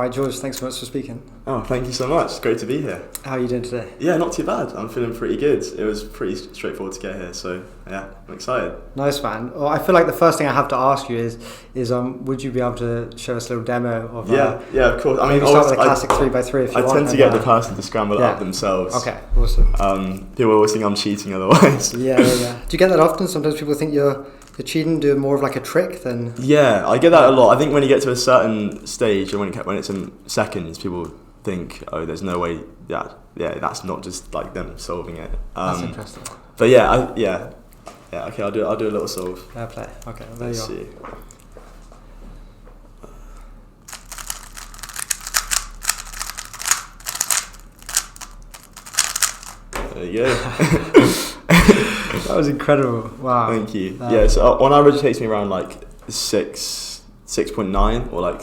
right, George, thanks so much for speaking. Oh, thank you so much. It's great to be here. How are you doing today? Yeah, not too bad. I'm feeling pretty good. It was pretty straightforward to get here, so yeah, I'm excited. Nice, man. Well, I feel like the first thing I have to ask you is would you be able to show us a little demo of? Yeah, of course. I mean, start with a classic 3x3 if you want. I tend to get the person to scramble it up themselves. Okay, awesome. People always think I'm cheating otherwise. Yeah. Do you get that often? Sometimes people think you're cheating, do more of like a trick than... Yeah, I get that a lot. I think when you get to a certain stage, and when it's in seconds, people think, oh, there's no way that's not just like them solving it. That's interesting. But yeah, okay, I'll do a little solve. Fair play. Okay, there Let's you go. see. There you go. That was incredible. Wow. Thank you. So on average it takes me around like 6.9 or like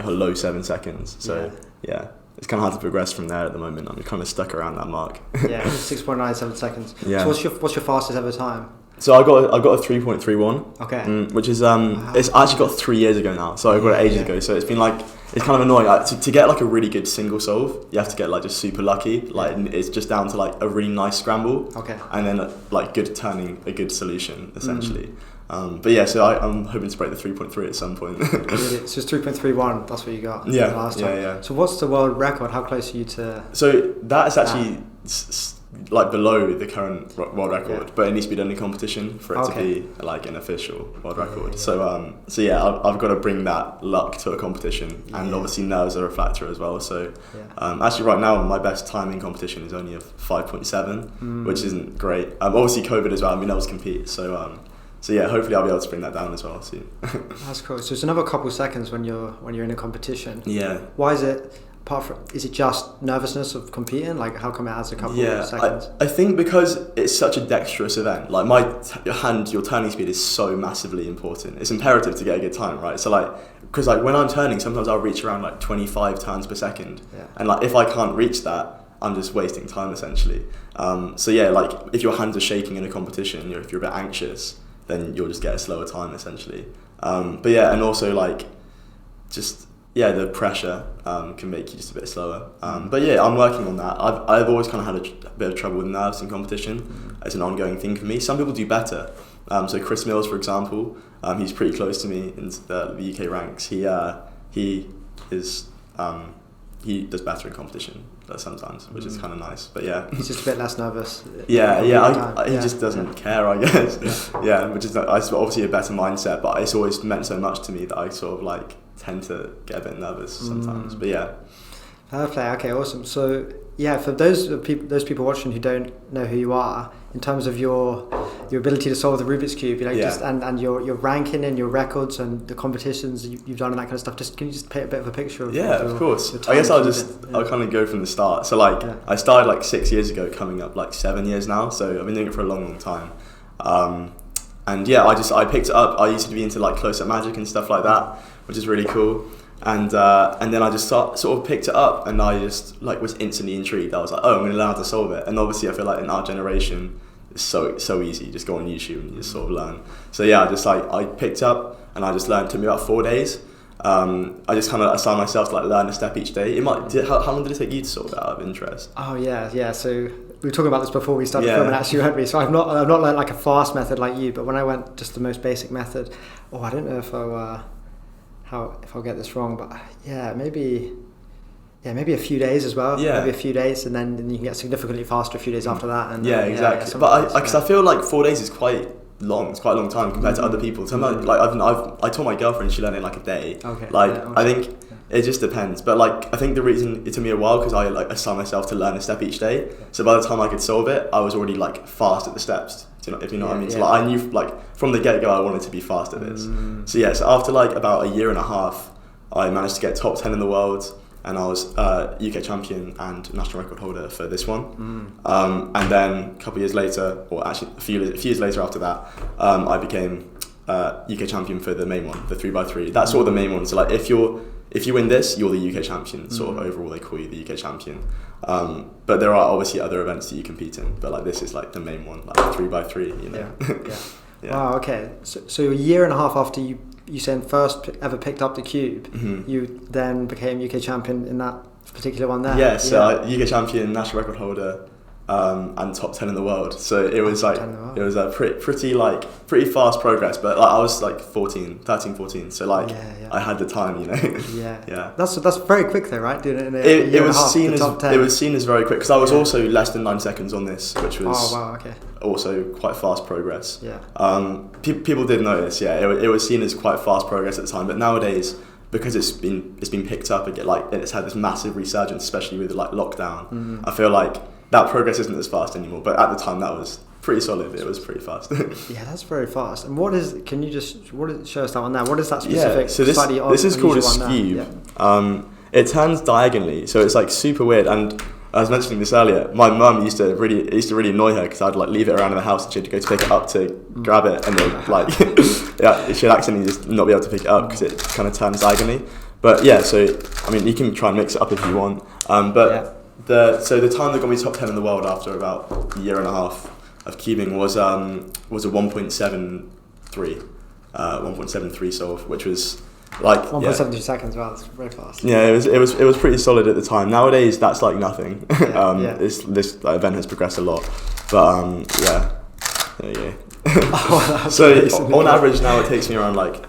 a low 7 seconds. So yeah, it's kind of hard to progress from there at the moment. I'm kind of stuck around that mark. 6.97 seconds. Yeah. So what's your fastest ever time? So I got a 3.31. Okay. Which is it's actually got 3 years ago now. So I got it ages ago. So it's been like, it's kind of annoying. Like, to get like a really good single solve, you have to get like just super lucky. Like it's just down to like a really nice scramble. Okay. And then like turning a good solution essentially. But yeah, so I'm hoping to break the 3.3 at some point. So it's 3.31. That's what you got. Last time. Yeah. So what's the world record? How close are you to? So that is actually like below the current world record, but it needs to be done in competition for it to be like an official world record. So I've got to bring that luck to a competition, and obviously nerves are a factor as well. So actually right now my best time in competition is only a 5.7, which isn't great. Obviously COVID as well, I mean, I was compete, so yeah, hopefully I'll be able to bring that down as well soon. That's cool. So it's another couple seconds when you're in a competition. Yeah. Why is it? Is it just nervousness of competing? Like, how come it adds a couple of seconds? I think because it's such a dexterous event. Like your turning speed is so massively important. It's imperative to get a good time, right? So like, because like when I'm turning, sometimes I'll reach around like 25 turns per second, and like if I can't reach that, I'm just wasting time essentially. So yeah, like if your hands are shaking in a competition, if you're a bit anxious, then you'll just get a slower time essentially. But yeah, and also like just the pressure can make you just a bit slower. But yeah, I'm working on that. I've always kind of had a bit of trouble with nerves in competition. It's an ongoing thing for me. Some people do better. So Chris Mills, for example, he's pretty close to me in the UK ranks. He does better in competition sometimes, which is kind of nice. But yeah, he's just a bit less nervous. He just doesn't care, I guess. Which is obviously a better mindset. But it's always meant so much to me that I sort of like tend to get a bit nervous sometimes. But yeah. Fair play. Okay, awesome. So yeah, for those people watching who don't know who you are, in terms of your ability to solve the Rubik's Cube, and your ranking and your records and the competitions you've done and that kind of stuff. Can you just paint a bit of a picture of? Of course. I guess I'll kind of go from the start. So like I started like 6 years ago, coming up like 7 years now. So I've been doing it for a long time. And yeah, I picked it up. I used to be into like close-up magic and stuff like that, which is really cool. And then I just sort of picked it up, and I just like was instantly intrigued. I was like, oh, I'm going to learn how to solve it. And obviously I feel like in our generation it's so easy. You just go on YouTube and you just sort of learn. So yeah, I picked up and I just learned. It took me about 4 days. I just kind of assigned myself to like learn a step each day. How long did it take you to solve that out of interest? Oh yeah. So we were talking about this before we started filming, actually, weren't we? So I've not learned like a fast method like you, but when I went just the most basic method, I don't know if I'll get this wrong, but maybe a few days as well. Maybe a few days, and then you can get significantly faster a few days after that. And exactly. But I feel like 4 days is quite long. It's quite a long time compared to other people. So I told my girlfriend, she learned it in like a day. I think it just depends. But like I think the reason it took me a while because I like assigned myself to learn a step each day. So by the time I could solve it, I was already like fast at the steps. If you know what I mean. So like I knew like from the get-go I wanted to be fast at this. So after like about a year and a half, I managed to get top 10 in the world, and I was UK champion and national record holder for this one. And then a couple of years later, or actually a few years later after that, I became UK champion for the main one, the 3x3. That's sort of the main one. So like if you win this, you're the UK champion. Sort of overall, they call you the UK champion. But there are obviously other events that you compete in. But like this is like the main one, like 3x3. You know. Yeah. Wow. Okay. So a year and a half after you you saying first ever picked up the Cube, you then became UK champion in that particular one there. Yeah, so UK champion, national record holder, and top 10 in the world. So it was like it was a pretty fast progress. But like I was like 13, 14. So like I had the time, you know. Yeah. That's very quick though, right? Doing it in it was seen as very quick because I was also less than 9 seconds on this, which was also quite fast progress. Yeah. People did notice. Yeah, it was seen as quite fast progress at the time. But nowadays, because it's been picked up again, like it's had this massive resurgence, especially with like lockdown. I feel like that progress isn't as fast anymore, but at the time that was pretty solid. It was pretty fast. Yeah, that's very fast. And show us that one there? What is that specific? Yeah, so this is called a Skewb. It turns diagonally, so it's like super weird. And I was mentioning this earlier. My mum used to really annoy her because I'd like leave it around in the house and she had to go to pick it up to grab it, and then like she'd accidentally just not be able to pick it up because it kind of turns diagonally. But yeah, so I mean you can try and mix it up if you want. The time that got me top 10 in the world after about a year and a half of cubing was a 1.73 solve, which was like 1.72 seconds. Wow, that's very fast. Yeah, it was pretty solid at the time. Nowadays, that's like nothing. This event has progressed a lot, but there you go. So on average now, it takes me around like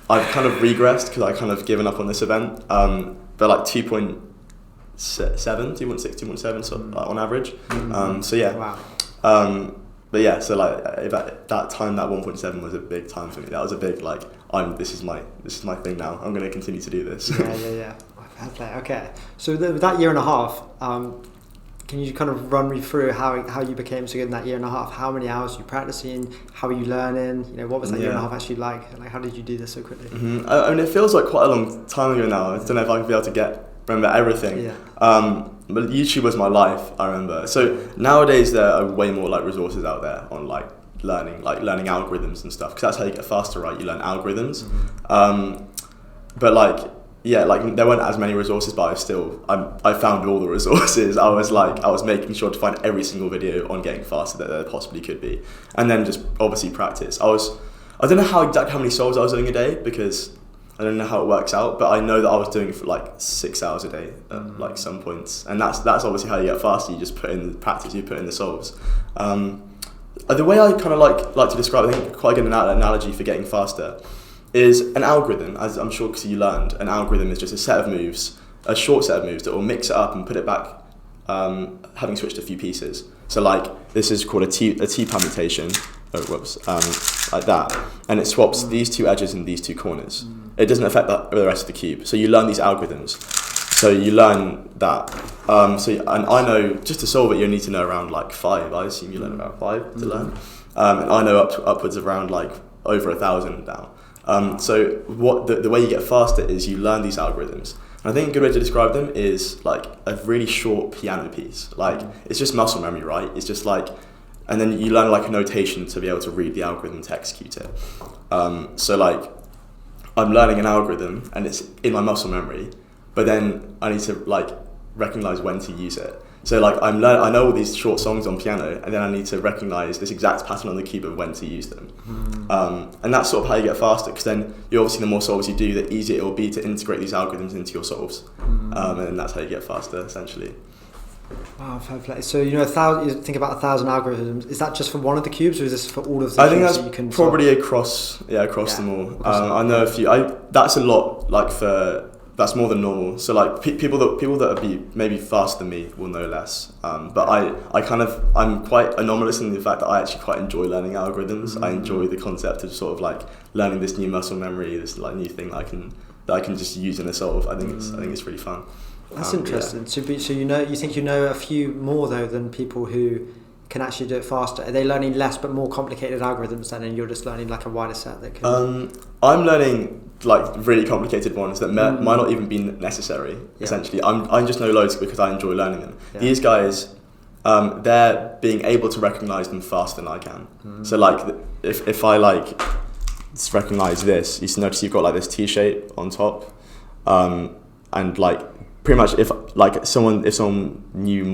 I've kind of regressed because I kind of given up on this event, but like 2.6, 2.7 so on average. So yeah. Wow. But yeah, so like at that time, that 1.7 was a big time for me. That was a big like this is my thing now. I'm going to continue to do this. Yeah. Okay. So that year and a half, can you kind of run me through how you became so good in that year and a half? How many hours were you practicing? How were you learning? You know, what was that year and a half actually like? Like, how did you do this so quickly? I mean, it feels like quite a long time ago now. I don't know if I'll be able to remember everything. Yeah. But YouTube was my life, I remember. So nowadays there are way more like resources out there on like learning algorithms and stuff, because that's how you get faster, right? You learn algorithms. But like there weren't as many resources, but I found all the resources. I was making sure to find every single video on getting faster that there possibly could be, and then just obviously practice. I don't know how many solves I was doing a day, because I don't know how it works out, but I know that I was doing it for like 6 hours a day at like some points, and that's obviously how you get faster. You just put in the practice, you put in the solves. The way I kind of like to describe, I think quite a good analogy for getting faster is an algorithm, as I'm sure because you learned. An algorithm is just a set of moves, a short set of moves that will mix it up and put it back, having switched a few pieces. So like this is called a T permutation. Like that, and it swaps these two edges and these two corners. It doesn't affect the rest of the cube. So you learn these algorithms. So you learn that. And I know just to solve it, you need to know around like 5. I assume you learn about 5 to learn. And I know upwards of around like over 1,000 now. So what the way you get faster is you learn these algorithms. And I think a good way to describe them is like a really short piano piece. Like it's just muscle memory, right? It's just like. And then you learn like a notation to be able to read the algorithm to execute it. So like, I'm learning an algorithm and it's in my muscle memory, but then I need to like recognize when to use it. So like I know all these short songs on piano, and then I need to recognize this exact pattern on the keyboard when to use them. And that's sort of how you get faster, because then you obviously, the more solves you do, the easier it will be to integrate these algorithms into your solves. And that's how you get faster, essentially. Wow, fair play. So you think about 1,000 algorithms. Is that just for one of the cubes, or is this for all of the cubes? I think that's you can probably across them all. I know a few. That's a lot. That's more than normal. So like people that are maybe faster than me will know less. But I'm quite anomalous in the fact that I actually quite enjoy learning algorithms. I enjoy the concept of sort of like learning this new muscle memory, this like new thing that I can just use in a solve. I think it's really fun. That's interesting. Yeah. So you think you know a few more though than people who can actually do it faster? Are they learning less but more complicated algorithms then, and you're just learning like a wider set that can... I'm learning like really complicated ones that might not even be necessary. Essentially, I just know loads because I enjoy learning them. These guys, they're being able to recognize them faster than I can. So like if I like recognize this, you notice you've got like this T shape on top, and like pretty much if someone knew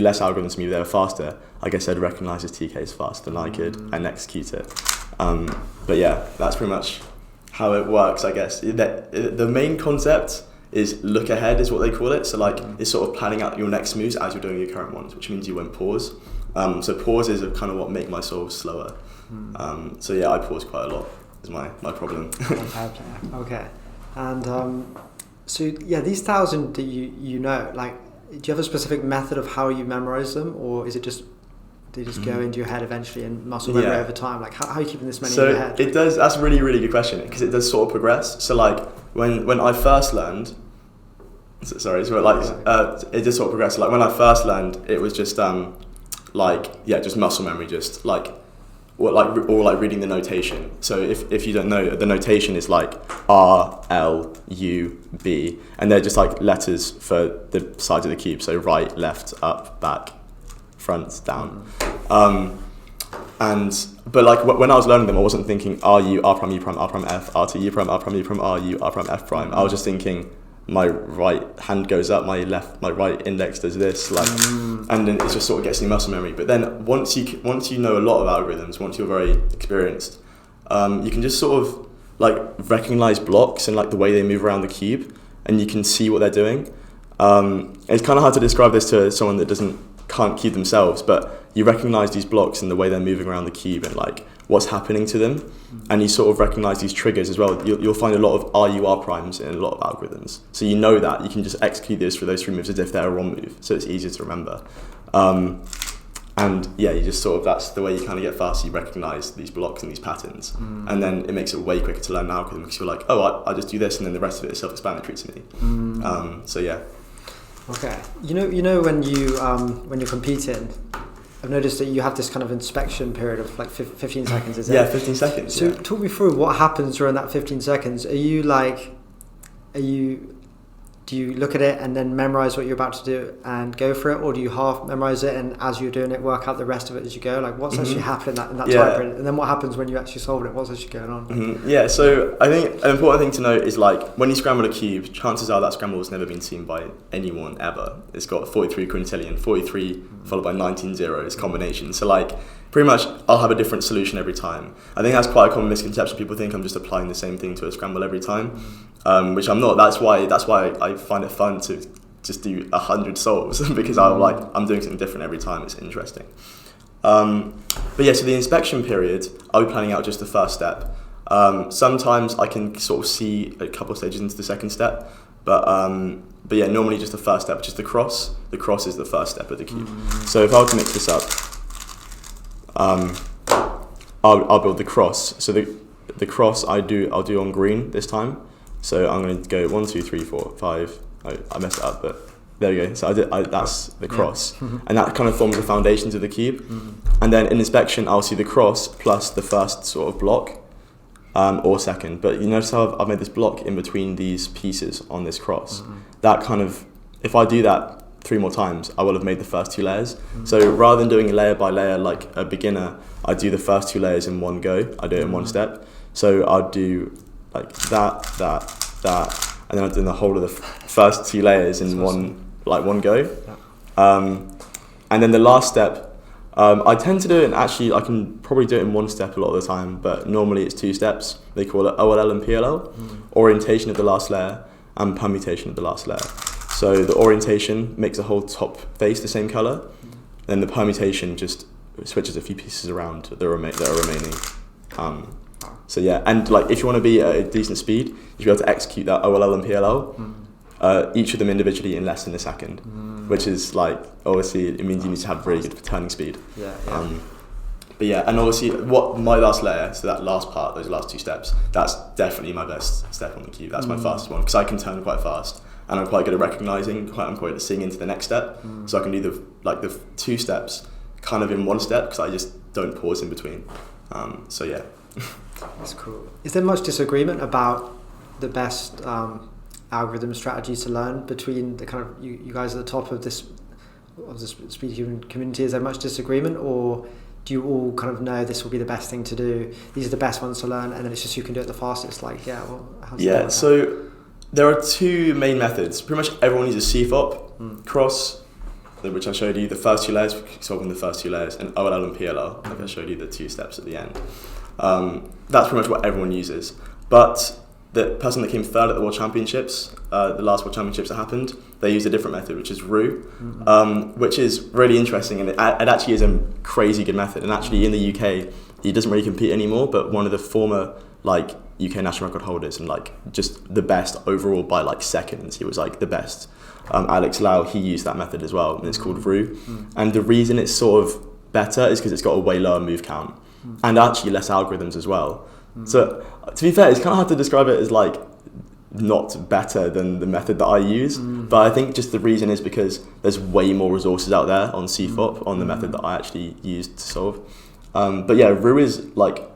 less algorithms than me, they were faster, I guess they'd recognize this TK as faster than I could and execute it. But yeah, that's pretty much how it works, I guess. The main concept is look ahead, is what they call it. So like it's sort of planning out your next moves as you're doing your current ones, which means you won't pause. So pauses are kind of what make my solves slower. So yeah, I pause quite a lot. Is my problem. Okay, and so yeah, these 1,000 that you know, like, do you have a specific method of how you memorize them, or is it just they just go into your head eventually and muscle memory over time? Like how are you keeping this many in your head? So it does. That's a really, really good question, because it does sort of progress. So like when I first learned, it just sort of progressed. Like when I first learned, it was just just muscle memory, just like reading the notation. So if you don't know, the notation is like R, L, U, B, and they're just like letters for the sides of the cube. So right, left, up, back, front, down. But like when I was learning them, I wasn't thinking R, U, R prime, U prime, R prime, F, R to U prime, R prime, U prime, R, U, R prime, F prime. I was just thinking my right hand goes up, my right index does this, and then it just sort of gets in your muscle memory. But then once you know a lot of algorithms, once you're very experienced, you can just sort of like recognize blocks and like the way they move around the cube, and you can see what they're doing. It's kind of hard to describe this to someone that can't cube themselves, but you recognize these blocks and the way they're moving around the cube and like what's happening to them, and you sort of recognize these triggers as well. You'll find a lot of RUR primes in a lot of algorithms, so you know that you can just execute this for those three moves as if they're a wrong move, so it's easier to remember. And yeah, you just sort of, that's the way you kind of get fast. You recognize these blocks and these patterns, and then it makes it way quicker to learn an algorithm, because you're like, oh, I just do this, and then the rest of it is self-explanatory to me. So yeah. Okay. You know when you're competing, I've noticed that you have this kind of inspection period of like 15 seconds, is it? Yeah, 15 seconds. So talk me through what happens during that 15 seconds. Do you look at it and then memorize what you're about to do and go for it, or do you half memorize it and as you're doing it work out the rest of it as you go? Like what's actually happening in that time period, and then what happens when you actually solve it? What's actually going on? Yeah, so I think an important thing to note is like when you scramble a cube, chances are that scramble has never been seen by anyone ever. It's got 43 quintillion, 43 followed by 19 zeros combination. So like pretty much I'll have a different solution every time. I think that's quite a common misconception. People think I'm just applying the same thing to a scramble every time, which I'm not. That's why I find it fun to just do 100 solves because I'm doing something different every time. It's interesting. But yeah, so the inspection period, I'll be planning out just the first step. Sometimes I can sort of see a couple of stages into the second step, but yeah, normally just the first step, which is the cross. The cross is the first step of the cube. So if I were to mix this up, I'll build the cross. So the cross I'll do on green this time. So I'm going to go 1, 2, 3, 4, 5. I messed it up, but there we go. So that's the cross, and that kind of forms the foundations of the cube. And then in inspection, I'll see the cross plus the first sort of block, or second. But you notice how I've made this block in between these pieces on this cross. That kind of, if I do that 3 more times, I will have made the first 2 layers. So rather than doing layer by layer like a beginner, I do the first 2 layers in one go. I do it in one step. So I'll do like that, and then I'll do the whole of the first 2 layers in one go. And then the last step, I tend to do it, and actually I can probably do it in one step a lot of the time, but normally it's 2 steps. They call it OLL and PLL, orientation of the last layer and permutation of the last layer. So the orientation makes the whole top face the same color, then the permutation just switches a few pieces around that are remaining. So yeah, and like if you want to be at a decent speed, you should be able to execute that OLL and PLL, each of them individually in less than a second, which is like, obviously it means you need to have really good turning speed. But yeah, and obviously what my last layer, so that last part, those last 2 steps, that's definitely my best step on the cube. That's my fastest one, because I can turn quite fast, and I'm quite good at recognizing, I'm quite good at seeing into the next step. So I can do the 2 steps kind of in one step, because I just don't pause in between. So yeah. That's cool. Is there much disagreement about the best algorithm strategies to learn between the kind of you guys at the top of this speed human community? Is there much disagreement, or do you all kind of know this will be the best thing to do? These are the best ones to learn, and then it's just you can do it the fastest. Like, So there are 2 main methods. Pretty much everyone uses CFOP, cross, which I showed you, the first 2 layers, solving the first 2 layers, and OLL and PLL, like I showed you the 2 steps at the end. That's pretty much what everyone uses. But the person that came third at the World Championships, the last World Championships that happened, they used a different method, which is Roux, which is really interesting, and it actually is a crazy good method. And actually in the UK, he doesn't really compete anymore, but one of the former like UK national record holders and like just the best overall by like seconds, he was like the best. Alex Lau, he used that method as well, and it's called Roux. And the reason it's sort of better is because it's got a way lower move count and actually less algorithms as well. So to be fair, it's kind of hard to describe it as like not better than the method that I use, but I think just the reason is because there's way more resources out there on CFOP on the method that I actually used to solve. But yeah, Roux is like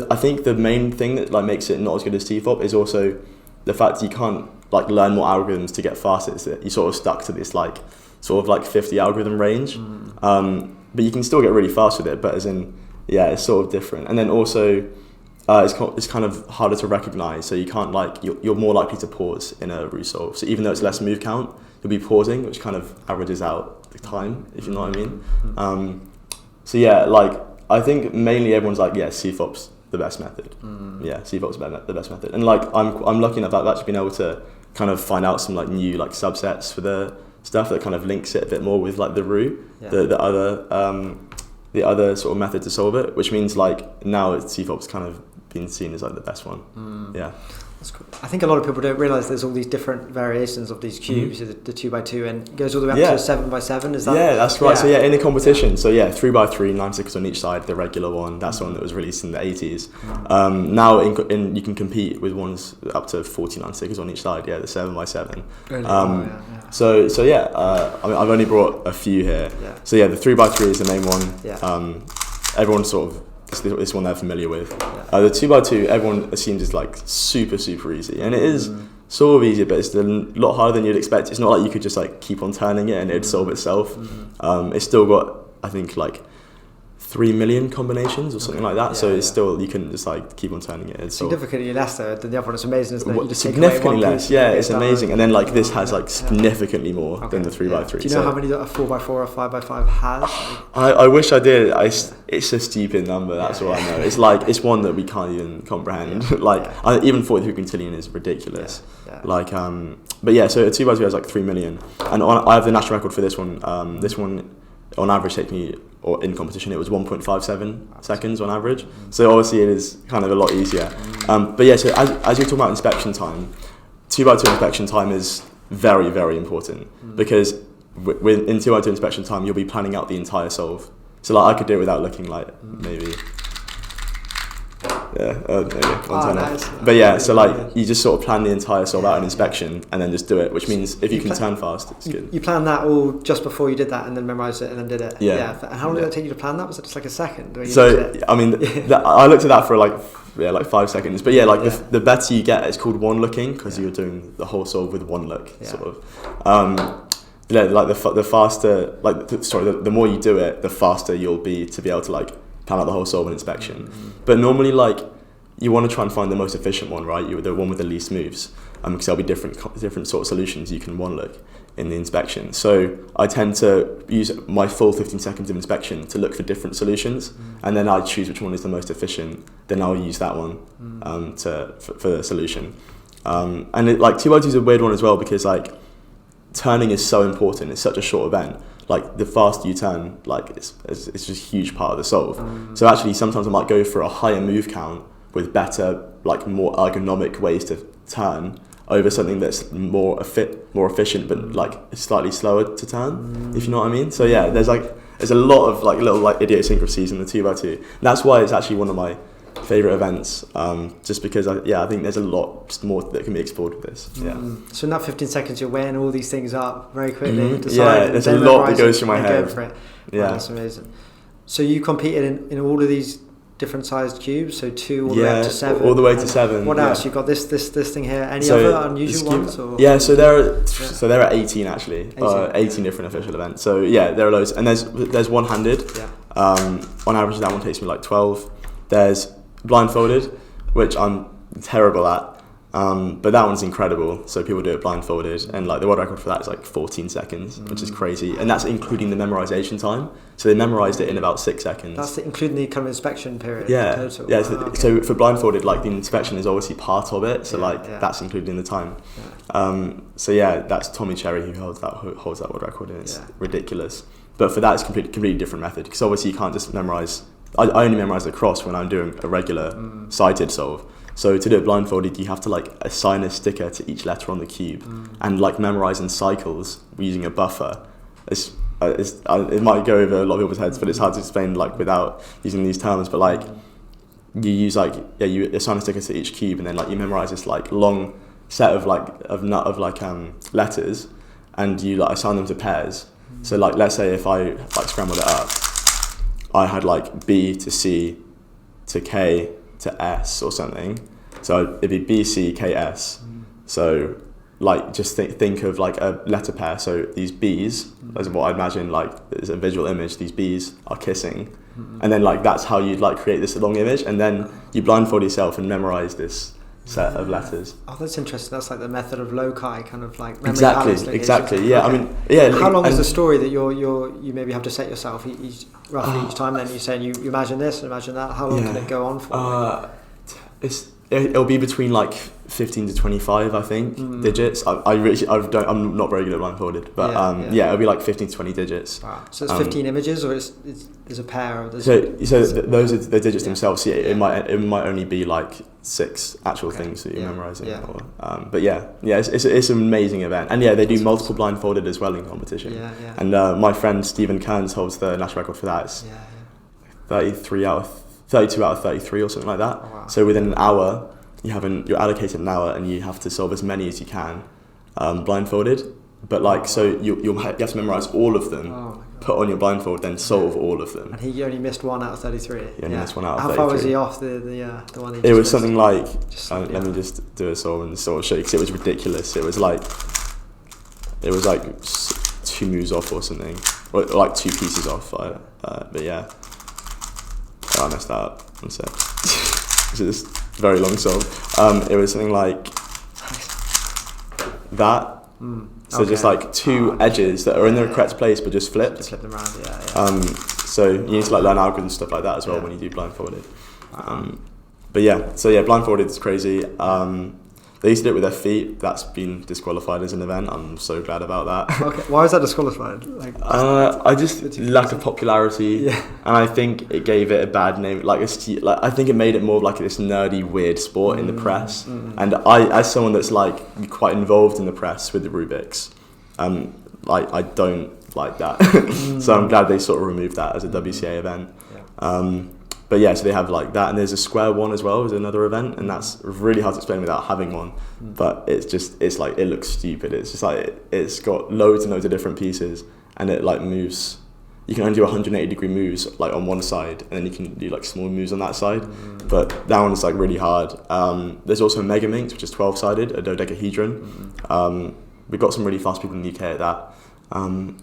I think the main thing that like makes it not as good as CFOP is also the fact that you can't like learn more algorithms to get faster. It's that you're sort of stuck to this like sort of like 50 algorithm range, but you can still get really fast with it. But as in, yeah, it's sort of different. And then also it's kind of harder to recognize, so you can't like you're more likely to pause in a Roux solve. So even though it's less move count, you'll be pausing, which kind of averages out the time, if you know what I mean. So yeah, like I think mainly everyone's like, yeah, CFOP's the best method. Yeah, CFOP's the best method. And like I'm lucky enough that I've actually been able to kind of find out some like new like subsets for the stuff that kind of links it a bit more with like the Roux, the other sort of method to solve it, which means like now CFOP's kind of been seen as like the best one. Yeah. That's cool. I think a lot of people don't realise there's all these different variations of these cubes, the 2x2, and it goes all the way up to 7x7. Is that? Yeah, that's right. Yeah. So yeah, in the competition, so yeah, 3x3, 9 stickers on each side, the regular one. That's the one that was released in the 80s. Now you can compete with ones up to 49 stickers on each side. Yeah, the 7x7. Really? So yeah, I mean, I've only brought a few here. Yeah. So yeah, the 3x3 is the main one. Yeah. Everyone sort of. This one they're familiar with. The 2x2 everyone assumes is like super easy, and it is sort of easy, but it's a lot harder than you'd expect. It's not like you could just like keep on turning it and it'd solve itself. It's still got, I think, like 3 million combinations or something like that. So it's still, you can just like keep on turning it. It's significantly less though than the other one. It's amazing, isn't it? You just significantly less. Yeah, it's amazing. And then like this has like significantly more than the 3x3. Do you know how many a 4x4 or 5x5 has? I wish I did. It's a stupid number. That's all I know. It's like it's one that we can't even comprehend. Even 40 quintillion is ridiculous. Like but yeah, so a 2x2 has like 3 million, and I have the national record for this one. This one on average takes me, or in competition it was 1.57 seconds on average. So obviously it is kind of a lot easier. But yeah, so as you're talking about inspection time, 2x2 inspection time is very important because in 2x2 inspection time you'll be planning out the entire solve. So like I could do it without looking like maybe. Nice. But yeah, so like you just sort of plan the entire solve out in inspection and then just do it, which means if you can turn fast, it's good. You planned that all just before you did that and then memorised it and then did it? Yeah. And how long did it take you to plan that? Was it just like a second? So, I mean, I looked at that for like 5 seconds. But yeah, like the better you get, it's called one looking because you're doing the whole solve with one look, sort of. Like the faster, like the more you do it, the faster you'll be to be able to like plan out the whole solve and inspection. But normally, like, you want to try and find the most efficient one, right? The one with the least moves, because there'll be different sort of solutions you can one look in the inspection. So I tend to use my full 15 seconds of inspection to look for different solutions, and then I choose which one is the most efficient. Then I'll use that one for the solution. And 2x2 is a weird one as well because like turning is so important. It's such a short event. Like the faster you turn, like it's just a huge part of the solve. So actually sometimes I might go for a higher move count with better, like more ergonomic ways to turn over something that's more efficient but like slightly slower to turn, if you know what I mean. So yeah, there's a lot of like little like idiosyncrasies in the 2x2. And that's why it's actually one of my favourite events, just because I think there's a lot more that can be explored with this. So in that 15 seconds you're weighing all these things up very quickly. There's a lot that goes through my head. Go for it. That's amazing. So you competed in all of these different sized cubes, so 2 all the way up to 7. All the way to 7. What else? You got this thing here. Any other unusual ones? Or? Yeah, so there are 18 actually. 18 different official events. So yeah, there are loads, and there's one-handed. On average, that one takes me like 12. There's blindfolded, which I'm terrible at. But that one's incredible. So people do it blindfolded, and like the world record for that is like 14 seconds, which is crazy, and that's including the memorization time. So they memorized it in about 6 seconds. That's including the kind of inspection period. Yeah, total. yeah. Okay. So for blindfolded, like the inspection is obviously part of it. So that's included in the time. Yeah. So yeah, that's Tommy Cherry who holds that world record, and it's ridiculous. But for that, it's completely different method, because obviously you can't just memorize. I only memorize the cross when I'm doing a regular sighted solve. So to do it blindfolded, you have to like assign a sticker to each letter on the cube, and like memorize in cycles using a buffer. It might go over a lot of people's heads, but it's hard to explain like without using these terms. But like you use you assign a sticker to each cube, and then like you memorize this like long set of letters, and you like assign them to pairs. So like let's say if I like scrambled it up, I had like B to C to K to S or something. So it'd be B, C, K, S. So like just think of like a letter pair. So these B's, as what I imagine, like as a visual image, these B's are kissing. And then like that's how you'd like create this long image, and then you blindfold yourself and memorize this set of letters. Oh, that's interesting. That's like the method of loci, kind of like memory palace. Exactly. Yeah, okay. I mean, yeah. How long is the story that you maybe have to set yourself roughly each time? Then you say you imagine this, imagine that. How long can it go on for? It'll be between like 15 to 25, I think, digits. I'm not very good at blindfolded, but it'll be like 15 to 20 digits. Wow. So it's 15 images, or there's a pair of those are the digits themselves. Yeah, it might only be like 6 actual things that you're memorizing. Yeah. But it's an amazing event, and they do multiple blindfolded as well in competition. Yeah. And my friend Stephen Kearns holds the national record for that. It's 32 out of 33 or something like that. Oh, wow. So within an hour, you're allocated an hour, and you have to solve as many as you can blindfolded. But like, so you have to memorize all of them, put on your blindfold, then solve all of them. And he only missed 1 out of 33. He only missed 1 out of 33. How far was he off the one he just It was missed? something like, let me just do a solve and sort of show you, because it was ridiculous. It was like 2 moves off or something, or like 2 pieces off. But yeah. I messed that up. One sec. This is a very long solve. It was something like that. So just like 2 edges that are in the correct place but just flipped. Just flip them around, So you need to like learn algorithms and stuff like that as well when you do blindfolded. But blindfolded is crazy. They used to do it with their feet. That's been disqualified as an event. I'm so glad about that. Okay, why is that disqualified? I just lack of popularity, and I think it gave it a bad name. I think it made it more of like this nerdy, weird sport in the press. And I, as someone that's like quite involved in the press with the Rubiks, I don't like that. So I'm glad they sort of removed that as a WCA event. But so they have like that, and there's a square one as well as another event, and that's really hard to explain without having one. But it's like, it looks stupid. It's just like it's got loads and loads of different pieces, and it like moves. You can only do 180 degree moves like on one side, and then you can do like small moves on that side. But that one's like really hard. There's also Megaminx, which is 12-sided, a dodecahedron. We've got some really fast people in the UK at that, and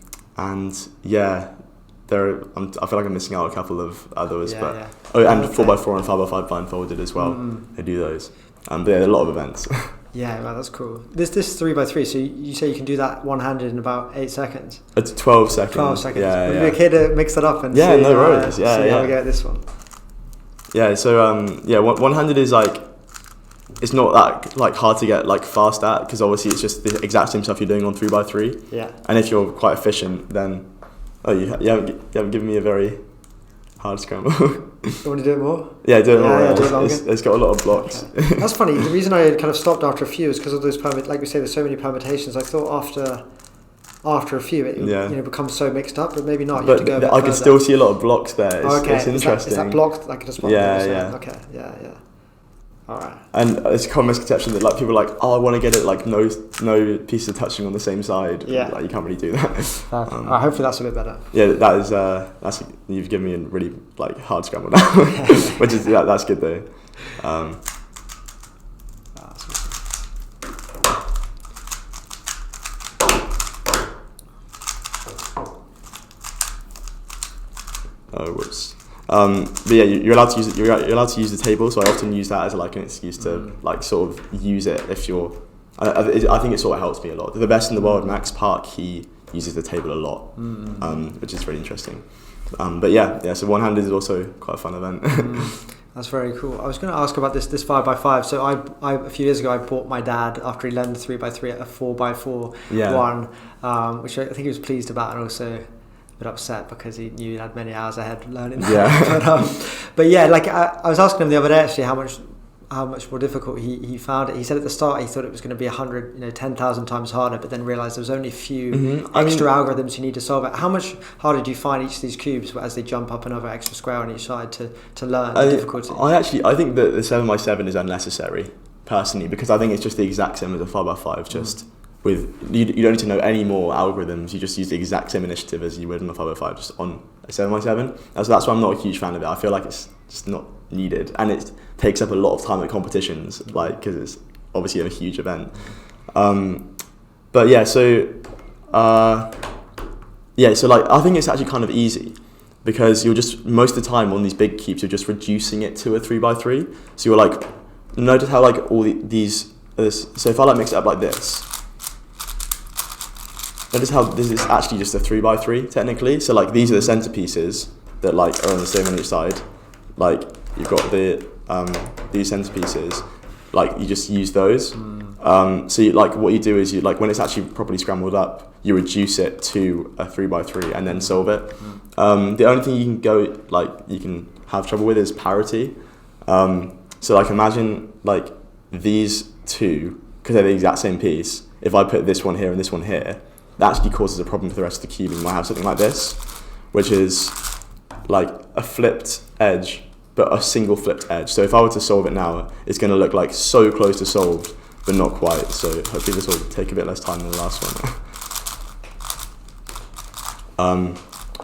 I feel like I'm missing out a couple of others, and 4x4 and 5x5 blindfolded as well. They do those, but a lot of events. Well, that's cool. This 3x3. So you say you can do that one-handed in about 8 seconds. It's 12 seconds. 12 seconds. Yeah, Would it be okay to mix that up and see no worries. see how we get this one? Yeah. So one-handed is like, it's not that like hard to get like fast at, because obviously it's just the exact same stuff you're doing on 3x3. Yeah. And if you're quite efficient, then you haven't given me a very hard scramble. You want to do it more? Yeah, do it more. It's got a lot of blocks. Okay. That's funny. The reason I kind of stopped after a few is because of those like we say, there's so many permutations. I thought after a few it becomes so mixed up, but maybe not. You have to go a bit I can further. Still see a lot of blocks there. It's interesting. Is that blocked like a spot? Yeah. Okay. Yeah. Alright. And it's a common misconception that like people are like, I want to get it like no pieces of touching on the same side. Yeah. Like, you can't really do that. Hopefully that's a bit better. Yeah, that's you've given me a really like hard scramble now, which is that's good though. Oh, whoops. But yeah, you're allowed to use it. You're allowed to use the table, so I often use that as like an excuse to like sort of use it if you're. I think it sort of helps me a lot. The best in the world, Max Park, he uses the table a lot, which is really interesting. But yeah. So one-handed is also quite a fun event. That's very cool. I was going to ask about this 5x5. So I a few years ago I bought my dad, after he learned the 3x3, a 4x4 one, which I think he was pleased about, and also a bit upset because he knew he had many hours ahead learning that. Yeah. but yeah, like I was asking him the other day actually how much more difficult he found it. He said at the start he thought it was going to be 10,000 times harder, but then realised there was only a few extra algorithms you need to solve it. How much harder do you find each of these cubes as they jump up another extra square on each side to learn the difficulty? I think that the 7x7 is unnecessary, personally, because I think it's just the exact same as a 5x5, just with you don't need to know any more algorithms. You just use the exact same initiative as you would on a 5x5 just on a 7x7. So that's why I'm not a huge fan of it. I feel like it's just not needed, and it takes up a lot of time at competitions, like, because it's obviously a huge event. But yeah, so like I think it's actually kind of easy, because you're just most of the time on these big cubes you're just reducing it to a 3x3. So you're like, notice how like all these so if I like mix it up like this, notice how this is actually just a 3x3 technically. So like these are the centerpieces that like are on the same on each side. Like you've got these centerpieces, like you just use those. So you, like what you do is you like when it's actually properly scrambled up, you reduce it to a 3x3 and then solve it. The only thing you can have trouble with is parity. So like imagine like these two, because they're the exact same piece. If I put this one here and this one here, that actually causes a problem for the rest of the cube, and you might have something like this, which is like a flipped edge, but a single flipped edge. So if I were to solve it now, it's going to look like so close to solved, but not quite. So hopefully this will take a bit less time than the last one.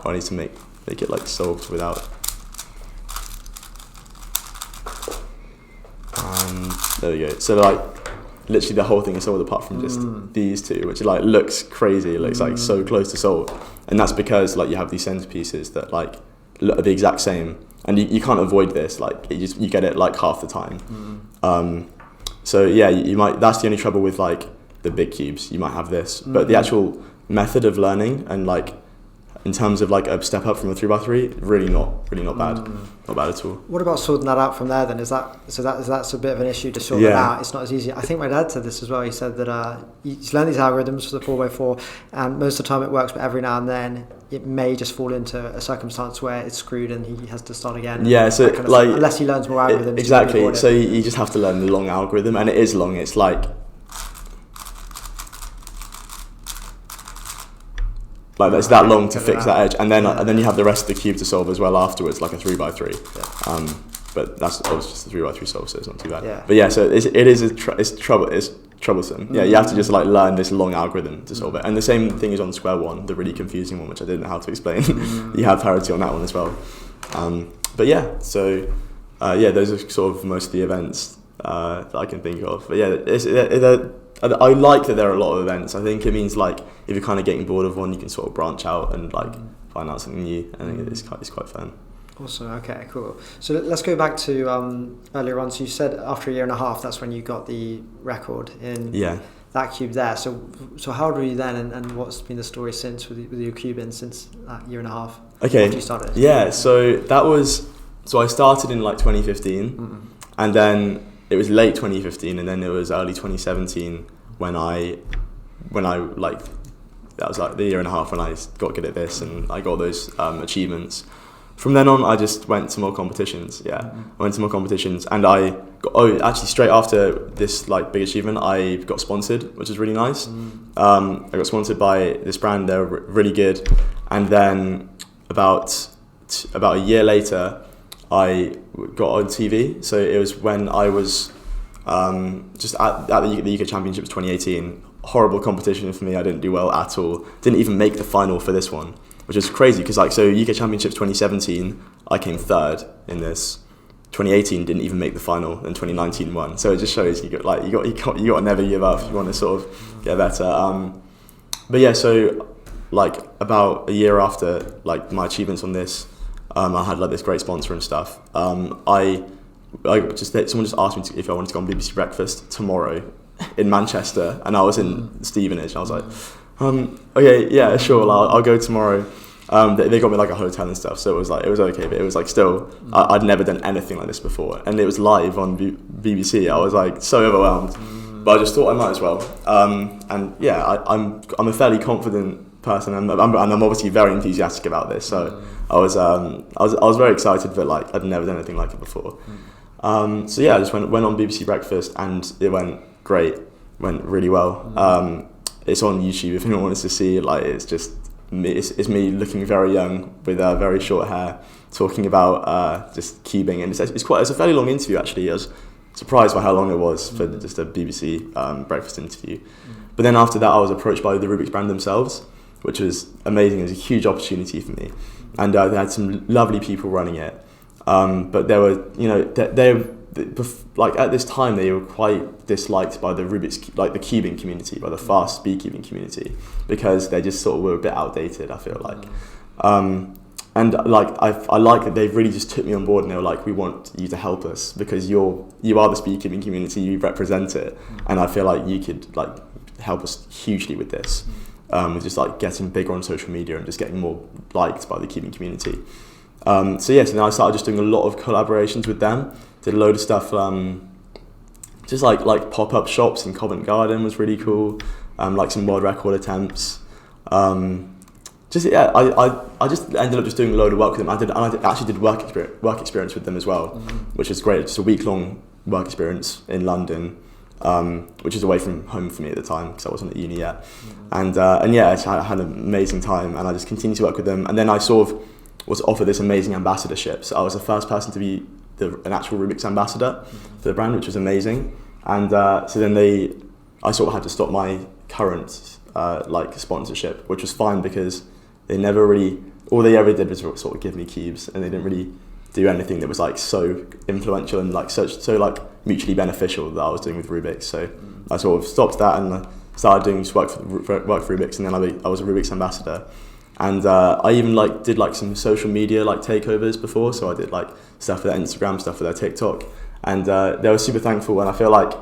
I need to make it like solved without. There we go. So like literally the whole thing is solved apart from just these two, which like looks crazy. It looks like so close to solved, and that's because like you have these centerpieces that like look the exact same, and you can't avoid this. Like you get it like half the time. So yeah, you might. That's the only trouble with like the big cubes. You might have this, but the actual method of learning and like in terms of like a step up from a 3x3, really not bad, not bad at all. What about sorting that out from there then? That's a bit of an issue to sort it out. It's not as easy. I think my dad said this as well. He said that he's learned these algorithms for the 4x4, and most of the time it works, but every now and then it may just fall into a circumstance where it's screwed and he has to start again. Yeah, so like unless he learns more algorithms. Exactly. So you just have to learn the long algorithm, and it is long. It's like it's that long to fix that edge, and then you have the rest of the cube to solve as well afterwards, like a 3x3. But that's obviously just a 3x3 solve, so it's not too bad. But yeah, so it's troublesome. Yeah, you have to just like learn this long algorithm to solve it, and the same thing is on square one, the really confusing one, which I didn't know how to explain. You have parity on that one as well. But yeah, so those are sort of most of the events that I can think of. But yeah, I like that there are a lot of events. I think it means like if you're kind of getting bored of one, you can sort of branch out and like find out something new. I think it's quite fun. Awesome. Okay, cool. So let's go back to earlier on. So you said after a year and a half, that's when you got the record in that cube there. So how old were you then, and what's been the story since with your cubing since that year and a half? Okay. After you started? Yeah. So I started in like 2015, and then it was late 2015, and then it was early 2017 when I like, that was like the year and a half when I got good at this and I got those achievements. From then on, I just went to more competitions. I went to more competitions, and I got, actually straight after this like big achievement, I got sponsored, which is really nice. I got sponsored by this brand. They're really good, and then about a year later, I got on TV. So it was when I was just at the UK Championships 2018. Horrible competition for me. I didn't do well at all. Didn't even make the final for this one, which is crazy because like, so UK Championships 2017, I came third in this. 2018 didn't even make the final, and 2019 won. So it just shows you got to never give up if you want to sort of get better. But yeah, so like about a year after like my achievements on this, I had like this great sponsor and stuff. Someone just asked me if I wanted to go on BBC Breakfast tomorrow in Manchester, and I was in Stevenage, and I was like, okay, yeah, sure, I'll go tomorrow. They got me like a hotel and stuff, so it was okay, but it was like still, I'd never done anything like this before, and it was live on BBC. I was like so overwhelmed, but I just thought I might as well. And yeah, I'm a fairly confident person, and I'm obviously very enthusiastic about this. So I was very excited, but like I'd never done anything like it before. So yeah, I just went on BBC Breakfast, and it went great, went really well. It's on YouTube if anyone wants to see. Like it's just me, it's me looking very young with very short hair, talking about just cubing, and it's a fairly long interview actually. I was surprised by how long it was for just a BBC breakfast interview. But then after that, I was approached by the Rubik's brand themselves, which was amazing. It was a huge opportunity for me, and they had some lovely people running it. But there were, like at this time, they were quite disliked by the Rubik's, like the cubing community, by the fast speed cubing community, because they just sort of were a bit outdated, I feel like. And like I like that they've really just took me on board, and they were like, we want you to help us because you are the speed cubing community, you represent it, and I feel like you could like help us hugely with this, with just like getting bigger on social media and just getting more liked by the cubing community. So then I started just doing a lot of collaborations with them. Did a load of stuff, just like pop-up shops in Covent Garden was really cool. Like some world record attempts. I just ended up just doing a load of work with them. I actually did work experience with them as well, which was great. Just a week-long work experience in London, which is away from home for me at the time because I wasn't at uni yet. And yeah, I had an amazing time, and I just continued to work with them. And then I sort of was offered this amazing ambassadorship. So I was the first person to be an actual Rubik's ambassador for the brand, which was amazing. And so then I sort of had to stop my current like sponsorship, which was fine because they never really, all they ever did was sort of give me cubes, and they didn't really do anything that was like so influential and like so like mutually beneficial that I was doing with Rubik's. So I sort of stopped that and started doing just work for Rubik's, and then I was a Rubik's ambassador. And I even like did like some social media like takeovers before, so I did like stuff for their Instagram, stuff for their TikTok, and they were super thankful. And I feel like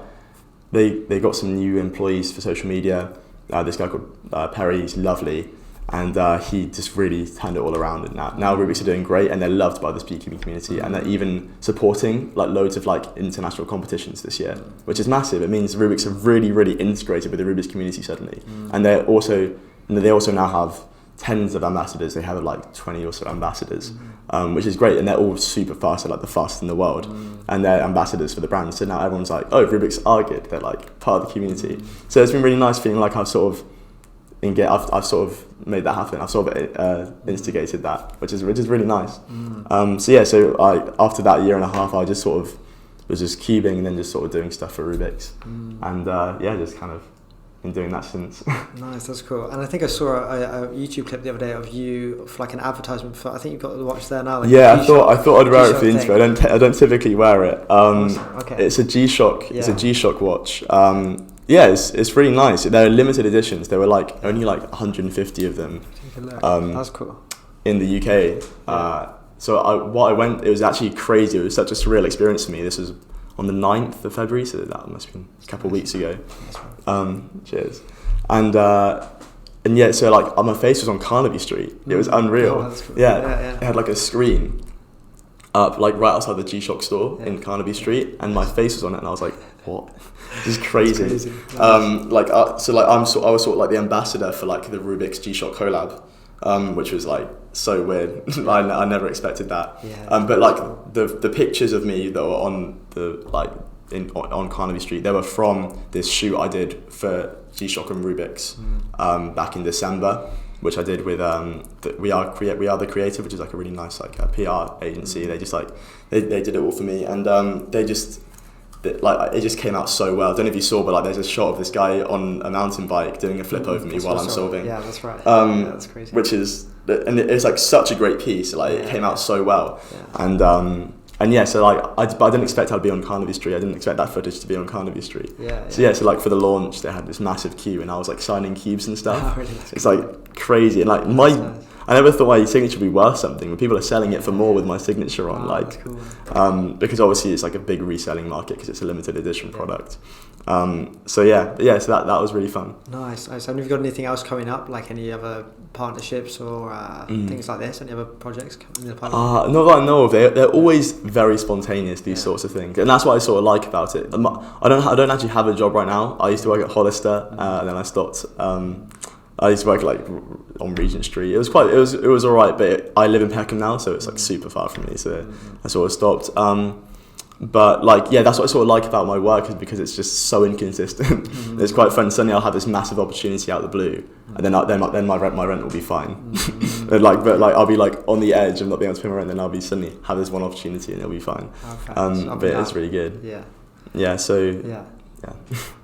they got some new employees for social media. This guy called Perry, he's lovely, and he just really turned it all around. And now Rubik's are doing great, and they're loved by the speedcubing community, and they're even supporting like loads of like international competitions this year, which is massive. It means Rubik's are really, really integrated with the Rubik's community suddenly, and they also now have tens of ambassadors. They have like 20 or so ambassadors, which is great, and they're all super fast. They're like the fastest in the world, and they're ambassadors for the brand. So now everyone's like, oh, Rubik's are good. They're like part of the community. So it's been really nice feeling like I've sort of made that happen. I've sort of instigated that, which is really nice. So after that year and a half, I just sort of was just cubing and then just sort of doing stuff for Rubik's, and just kind of been doing that since. Nice, that's cool. And I think I saw a YouTube clip the other day of you for like an advertisement for, I think you've got the watch there now. Like I thought I'd wear it for the interview. I don't typically wear it. Okay. It's a G-Shock. Yeah. It's a G-Shock watch. It's really nice. They're limited editions. There were like only like 150 of them. That's cool. In the UK. It was actually crazy. It was such a surreal experience for me. This was on the 9th of February, so that must have been a couple of weeks ago. Cheers. And so like my face was on Carnaby Street. It was unreal. Oh, that's cool. Yeah. It had like a screen up like right outside the G-Shock store in Carnaby Street, and my face was on it, and I was like, what? This is crazy. Nice. I was sort of like the ambassador for like the Rubik's G-Shock collab, which was like so weird. I never expected that. But like the pictures of me that were on the on Carnaby Street, they were from this shoot I did for G-Shock and Rubik's back in December, which I did with We Are the Creative, which is like a really nice like PR agency. They just like they did it all for me, and it just came out so well. I don't know if you saw, but like there's a shot of this guy on a mountain bike doing a flip over me while I'm solving. Yeah, that's right. That's crazy. Which is, and it's like such a great piece. Like it came out so well, so like I didn't expect I'd be on Carnaby Street. I didn't expect that footage to be on Carnaby Street. So like for the launch, they had this massive queue, and I was like signing cubes and stuff. Oh, really? It's like crazy, and like I never thought my signature would be worth something, but people are selling it for more with my signature on, that's cool. Because obviously it's like a big reselling market because it's a limited edition product. So that was really fun. Nice. And have you got anything else coming up, like any other partnerships or things like this? Any other projects in the pipeline? Not that I know of. They're always very spontaneous, these sorts of things, and that's what I sort of like about it. I don't actually have a job right now. I used to work at Hollister, and then I stopped. I used to work like on Regent Street. It was alright, but I live in Peckham now, so it's like super far from me. So I sort of stopped. But that's what I sort of like about my work, is because it's just so inconsistent. It's quite fun. Suddenly I'll have this massive opportunity out of the blue, and then my rent will be fine. but I'll be like on the edge of not being able to pay my rent, then I'll be suddenly have this one opportunity and it'll be fine. But it's really good. Yeah.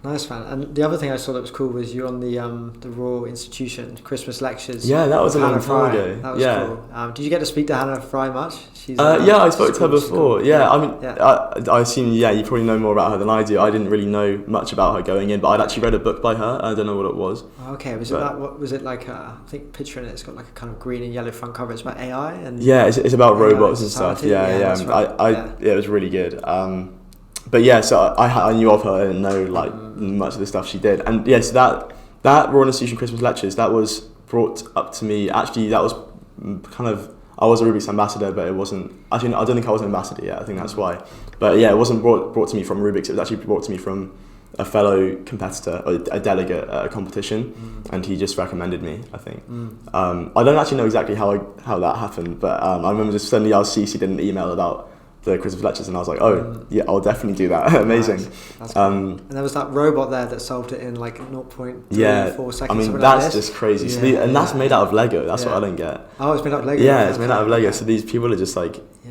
Nice, man. And the other thing I saw that was cool was you on the Royal Institution Christmas lectures. Yeah, that was a long time ago. That was cool. Did you get to speak to Hannah Fry much? She's I spoke to her before. I assume you probably know more about her than I do. I didn't really know much about her going in, but I'd actually read a book by her. I don't know what it was. Okay, what was it like? I think picturing it, it's got like a kind of green and yellow front cover. It's about AI and it's about robots and society. stuff. It was really good. But so I knew of her. I didn't know much of the stuff she did, and so that Royal Institution Christmas lectures, that was brought up to me. Actually, that was kind of, I was a Rubik's ambassador, but it wasn't actually. I don't think I was an ambassador yet. I think that's why. But it wasn't brought to me from Rubik's. It was actually brought to me from a fellow competitor, or a delegate at a competition, and he just recommended me, I think. I don't actually know exactly how that happened, but I remember just suddenly I was CC'd in an email about the Christmas lectures, and I was like, yeah, I'll definitely do that. Amazing. Nice. And there was that robot there that solved it in like 0.4 seconds. I mean, that's just crazy. So that's made out of Lego. That's what I don't get. Oh, it's made out of Lego. Yeah, it's made out of Lego. So these people are just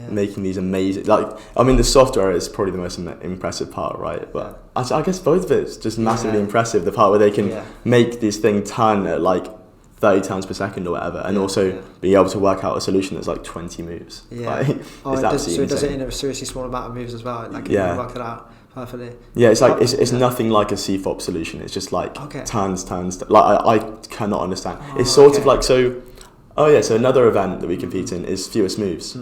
making these amazing, the software is probably the most impressive part, right? But I guess both of it's just massively impressive. The part where they can make this thing turn at 30 times per second or whatever, and also being able to work out a solution that's 20 moves. So it does it in a seriously small amount of moves as well. You work it out perfectly. Yeah, it's nothing like a CFOP solution. It's just turns. I cannot understand. It's sort of so. So another event that we compete in is fewest moves.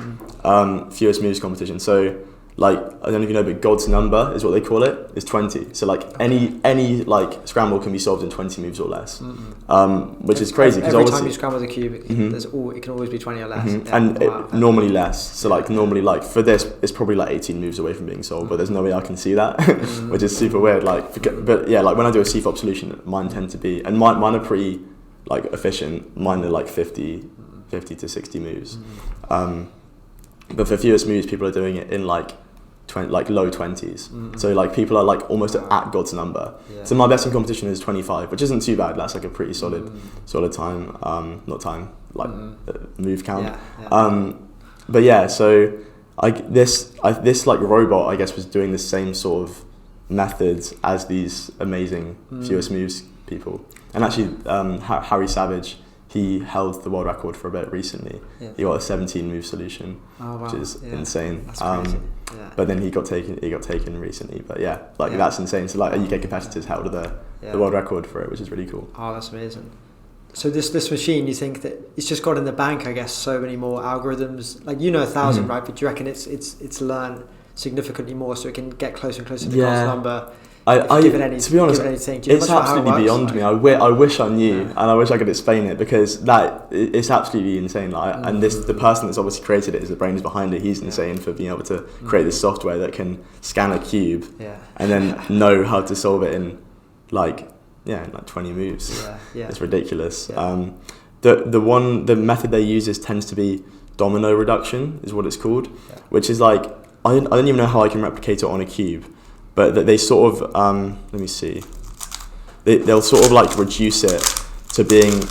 Fewest moves competition. So I don't know if you know, but God's number is what they call it. Is 20. So any scramble can be solved in 20 moves or less, which is crazy because every time you scramble the cube, it can always be 20 or less. Normally less. So normally for this, it's probably 18 moves away from being solved, but there's no way I can see that, which is super weird. But when I do a CFOP solution, mine tend to be, and mine are pretty efficient. Mine are 50 to 60 moves. But for fewest moves, people are doing it in low 20s. So people are almost at God's number. So my best in competition is 25, which isn't too bad. That's a pretty solid time. Not time, move count. So this robot, I guess, was doing the same sort of methods as these amazing fewest moves people. And actually, Harry Savage, he held the world record for a bit recently. He got a 17-move solution, which is insane. That's crazy. But then he got taken recently. But that's insane. So UK competitors held the world record for it, which is really cool. Oh, that's amazing. So this machine, you think that it's just got in the bank, I guess, so many more algorithms? 1,000, right? But do you reckon it's learned significantly more, so it can get closer and closer to God's number? To be honest, it's absolutely beyond me. I wish I knew, and I wish I could explain it, because it's absolutely insane. And the person that's obviously created it, is the brains behind it. He's insane for being able to create this software that can scan a cube and then know how to solve it in 20 moves. It's ridiculous. The method they use tends to be domino reduction, is what it's called, which is I don't even know how I can replicate it on a cube. But they sort of, let me see, they'll sort of reduce it to being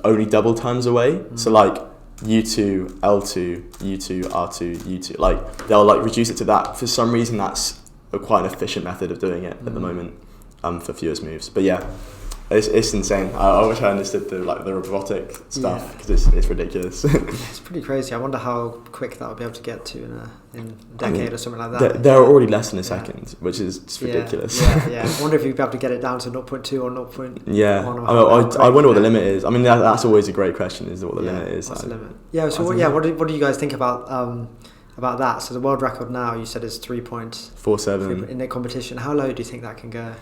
only double times away. So U2, L2, U2, R2, U2, they'll reduce it to that. For some reason, that's quite an efficient method of doing it at the moment, for fewest moves. But It's insane. I wish I understood the robotic stuff because it's ridiculous. It's pretty crazy. I wonder how quick that would be able to get to in a decade or something like that. They're already less than a second, which is just ridiculous. Yeah. I wonder if you'd be able to get it down to 0.2 or 0.1. Yeah. I wonder what the limit is. I mean, that's always a great question. Is what the limit is? What's the limit? Yeah. So what do you guys think about that? So the world record now, you said, is 3.47 in the competition. How low do you think that can go?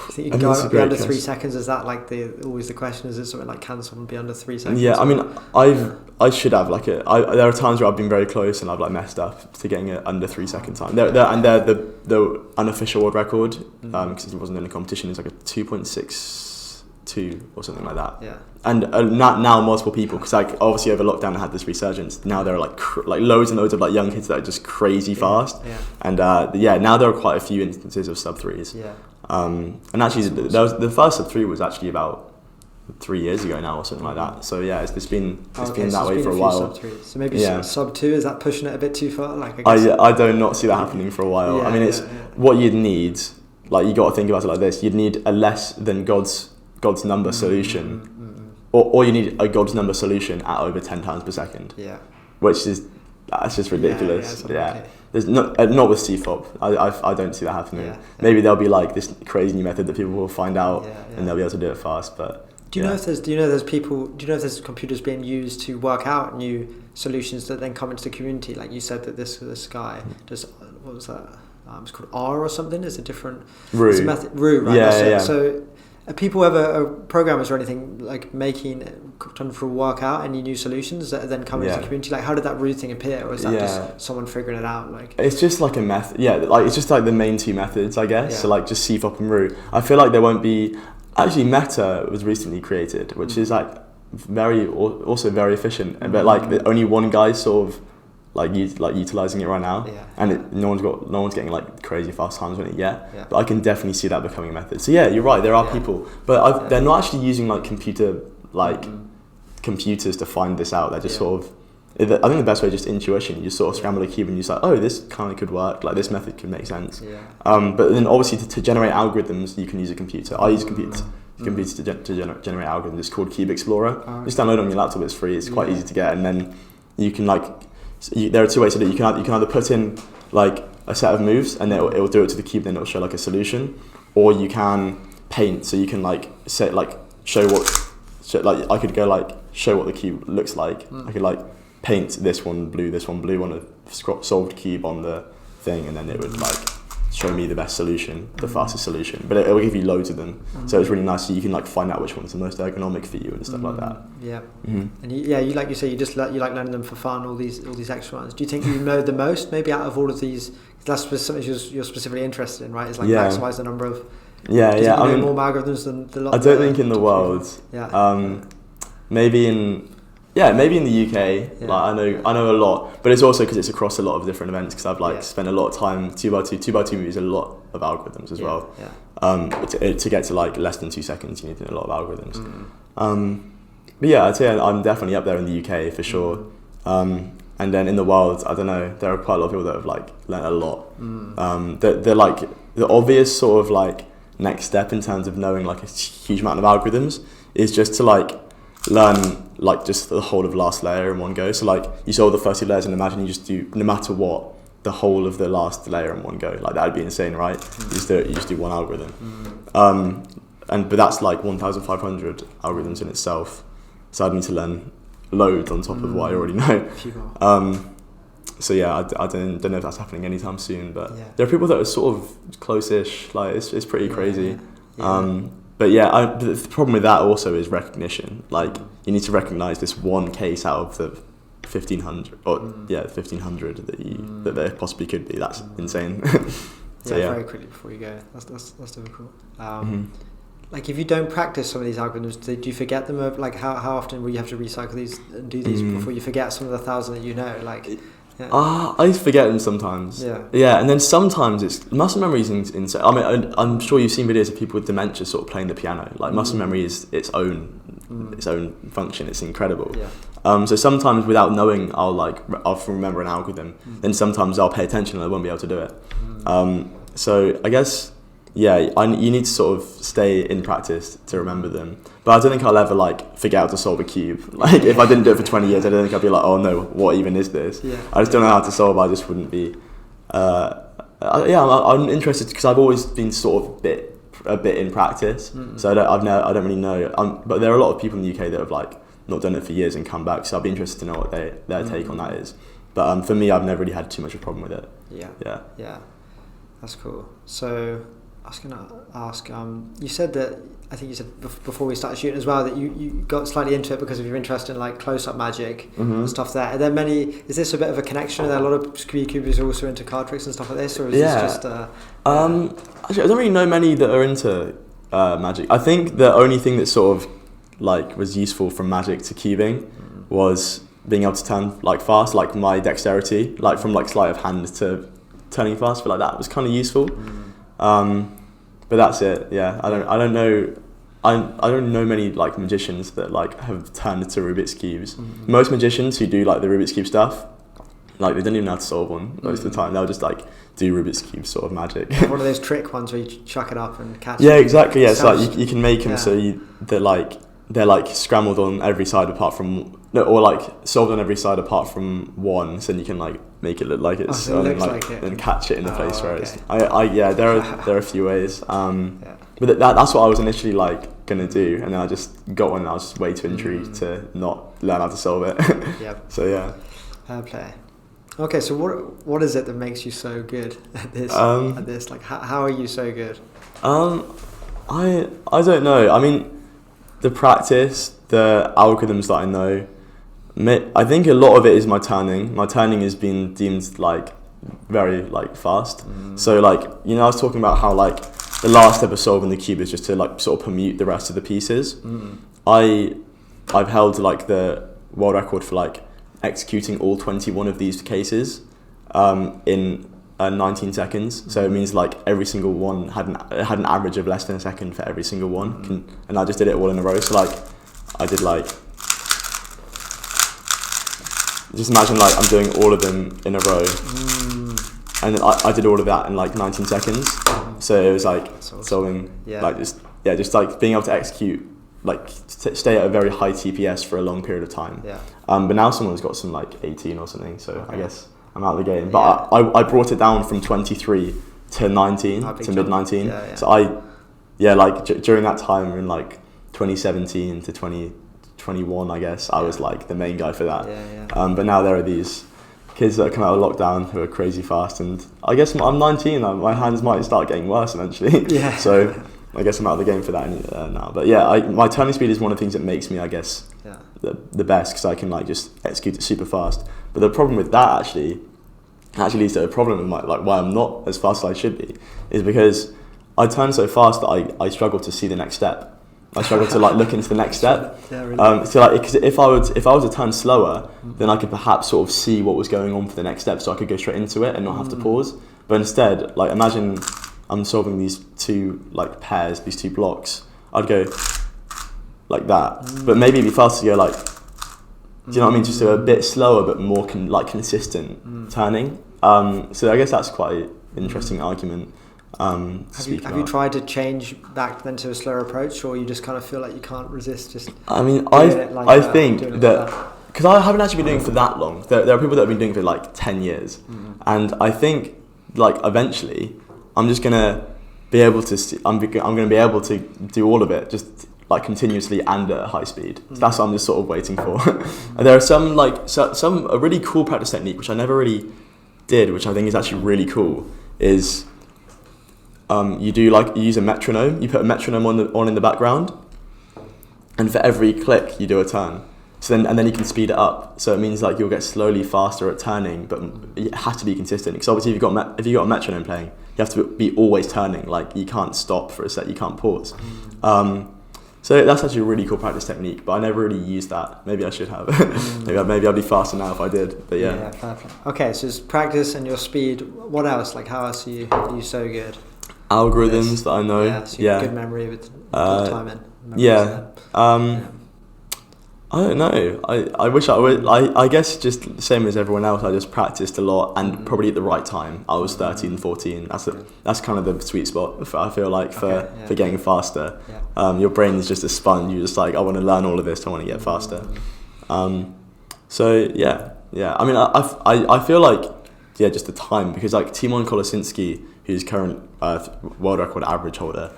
You think you can go under 3 seconds? Is that like always the question? Is it something like, can someone be under 3 seconds? Yeah, I mean, I should have there are times where I've been very close and I've messed up to getting it under 3 second time. They're the unofficial world record because it wasn't in a competition. It's like a 2.62 or something like that. Yeah. And now multiple people, because obviously over lockdown I had this resurgence. Now there are loads and loads of young kids that are just crazy fast. Yeah. And now there are quite a few instances of sub 3s. Yeah. And actually the first sub 3 was actually about 3 years ago now or something like that. So yeah, it's been that way for a while. So maybe sub 2, is that pushing it a bit too far? I do not see that happening for a while. I mean, what you'd need, you got to think about it like this. You'd need a less than God's number solution. Or you need a God's number solution at over 10 times per second. Yeah. That's just ridiculous. Yeah. There's not with CFOP. I don't see that happening. Yeah. Maybe there'll be this crazy new method that people will find out and they'll be able to do it fast. But do you know if there's computers being used to work out new solutions that then come into the community? Like you said that this guy does, what was that? It's called R or something. It's a different Ru, right? Yeah. So are people ever programmers or anything trying to work out any new solutions that then come into the community? How did that Ru thing appear, or is that just someone figuring it out? It's just a method. Yeah, it's just the main two methods, I guess. Yeah. So just CFOP and Ru. I feel like there won't be. Actually, Meta was recently created, which is very efficient. But only one guy's sort of utilizing it right now, and no one's getting crazy fast times on it yet. Yeah. But I can definitely see that becoming a method. So yeah, you're right. There are people, but they're not actually using computers to find this out. They're just sort of. I think the best way is just intuition. You just sort of scramble a cube and you're oh, this kind of could work. This method could make sense. Yeah. But then obviously to generate algorithms, you can use a computer. I use computers to generate algorithms. It's called Cube Explorer. Just download it on your laptop. It's free. It's quite easy to get, and then you can there are two ways to do it. You can either put in a set of moves and it will do it to the cube, then it'll show a solution, or you can paint. So you can set show what I could go show what the cube looks like. I could paint this one blue on a solved cube on the thing, and then it would show me the best solution, the fastest solution. But it will give you loads of them, so it's really nice. So you can find out which one's the most ergonomic for you and stuff like that. Yeah. Mm-hmm. And you like you say, you learning them for fun. All these extra ones. Do you think you know the most maybe out of all of these? That's something you're specifically interested in, right? It's maximize the number of. Yeah. I mean, more algorithms than the lot. I don't think in the world. Yeah. Maybe in the UK, I know a lot, but it's also because it's across a lot of different events. Because I've spent a lot of time 2x2 movies, a lot of algorithms as well. Yeah. To get to less than 2 seconds, you need a lot of algorithms. But yeah, I'd say I'm definitely up there in the UK for sure. And then in the world, I don't know, there are quite a lot of people that have learnt a lot. The obvious sort of next step in terms of knowing a huge amount of algorithms is just to learn just the whole of the last layer in one go. So you saw the first two layers, and imagine you just do, no matter what, the whole of the last layer in one go. That'd be insane, right? You just do one algorithm. But that's 1,500 algorithms in itself. So I'd need to learn loads on top of what I already know. So yeah, I don't know if that's happening anytime soon, but there are people that are sort of close-ish. It's pretty crazy. But yeah, the problem with that also is recognition. You need to recognize this one case out of the 1,500, or 1,500 that there possibly could be. That's insane. Very quickly before you go, that's difficult. If you don't practice some of these algorithms, do you forget them? How often will you have to recycle these and do these before you forget some of the 1,000 that you know? I forget them sometimes. Yeah, and then sometimes muscle memory is insane. I mean, I'm sure you've seen videos of people with dementia sort of playing the piano. Muscle memory is its own function. It's incredible. Yeah. So sometimes without knowing, I'll remember an algorithm. Then sometimes I'll pay attention and I won't be able to do it. So I guess you need to sort of stay in practice to remember them. But I don't think I'll ever like forget how to solve a cube. Like if I didn't do it for 20 years, I don't think I'd be like, oh no, what even is this? Yeah. I just don't know how to solve. I just wouldn't be. I'm interested because I've always been sort of a bit in practice. So I don't really know. But there are a lot of people in the UK that have like not done it for years and come back. So I'd be interested to know what their take on that is. But for me, I've never really had too much of a problem with it. Yeah. That's cool. So I was gonna ask. You said that. I think you said before we started shooting as well that you got slightly into it because of your interest in like close-up magic and stuff there. Are there many? Is this a bit of a connection? Are there a lot of Skewbers also into card tricks and stuff like this, or is this just? Actually, I don't really know many that are into magic. I think the only thing that sort of like was useful from magic to cubing was being able to turn like fast, like my dexterity, like from like sleight of hand to turning fast. I feel like that was kind of useful. But that's it. Yeah, I don't know. I don't know many like magicians that like have turned to Rubik's cubes. Most magicians who do like the Rubik's cube stuff, like they don't even know how to solve one most of the time. They'll just like do Rubik's cube sort of magic. One of those trick ones where you chuck it up and catch it. Yeah, exactly. Yeah, it's like you can make them so they're like scrambled on every side apart from or like solved on every side apart from one, so then you can like make it look like it's so it looks like it. And catch it in the place where it's there are a few ways. But that's what I was initially like gonna do, and then I just got one and I was just way too intrigued to not learn how to solve it. So yeah. Fair play. Okay, so what is it that makes you so good at this? Like how are you so good? I don't know. I mean, the practice, the algorithms that I know. I think a lot of it is my turning. My turning has been deemed like very like fast. So like I was talking about how like the last step of solving the cube is just to like sort of permute the rest of the pieces. I've held like the world record for like executing all 21 of these cases in 19 seconds. So it means like every single one had an average of less than a second for every single one. And I just did it all in a row. So like I did like. Just imagine like I'm doing all of them in a row, and then I did all of that in like 19 seconds. So it was like solving, like just like being able to execute, like stay at a very high TPS for a long period of time. But now someone's got some like 18 or something, so I guess I'm out of the game. But I brought it down from 23 to 19 to mid 19. So like during that time in like 2017 to 2021, I guess I was like the main guy for that. But now there are these kids that come out of lockdown who are crazy fast, and I guess I'm 19 and my hands might start getting worse eventually. So I guess I'm out of the game for that now. But my turning speed is one of the things that makes me, I guess, the best, because I can like just execute it super fast. But the problem with that actually leads to a problem with why I'm not as fast as I should be, is because I turn so fast that I struggle to see the next step. I struggle to like look into the next step. So like, because if I was to turn slower, then I could perhaps sort of see what was going on for the next step, so I could go straight into it and not have to pause. But instead, like imagine I'm solving these two like pairs, these two blocks. I'd go like that, but maybe it'd be faster to go like, do you know what I mean? Just do a bit slower, but more consistent turning. So I guess that's quite an interesting argument. Have you tried to change that then to a slower approach, or you just kind of feel like you can't resist just? I mean, I think that because I haven't actually been doing it for that long. There are people that have been doing it for like 10 years, and I think like eventually I'm just gonna be able to. I'm gonna be able to do all of it just like continuously and at high speed. So that's what I'm just sort of waiting for. And there are some a really cool practice technique which I never really did, which I think is actually really cool. Is you use a metronome. You put a metronome on in the background, and for every click you do a turn. So then you can speed it up. So it means like you'll get slowly faster at turning, but it has to be consistent. Because obviously if you've got a metronome playing, you have to be always turning. Like you can't stop for a sec. You can't pause. So that's actually a really cool practice technique, but I never really used that. Maybe I should have. maybe I'd be faster now if I did. But yeah. Okay, so it's practice and your speed. What else? Like how else are you so good? Algorithms that I know. So you have good memory with the time in. I don't know. I wish I would. I guess just the same as everyone else. I just practiced a lot and probably at the right time. I was 13, 14. That's kind of the sweet spot. I feel like for getting faster. Yeah. Your brain is just a sponge. You're just like, I want to learn all of this. I want to get faster. So yeah. I mean, I feel like just the time, because like Timon Kolosinski, who's current world record average holder,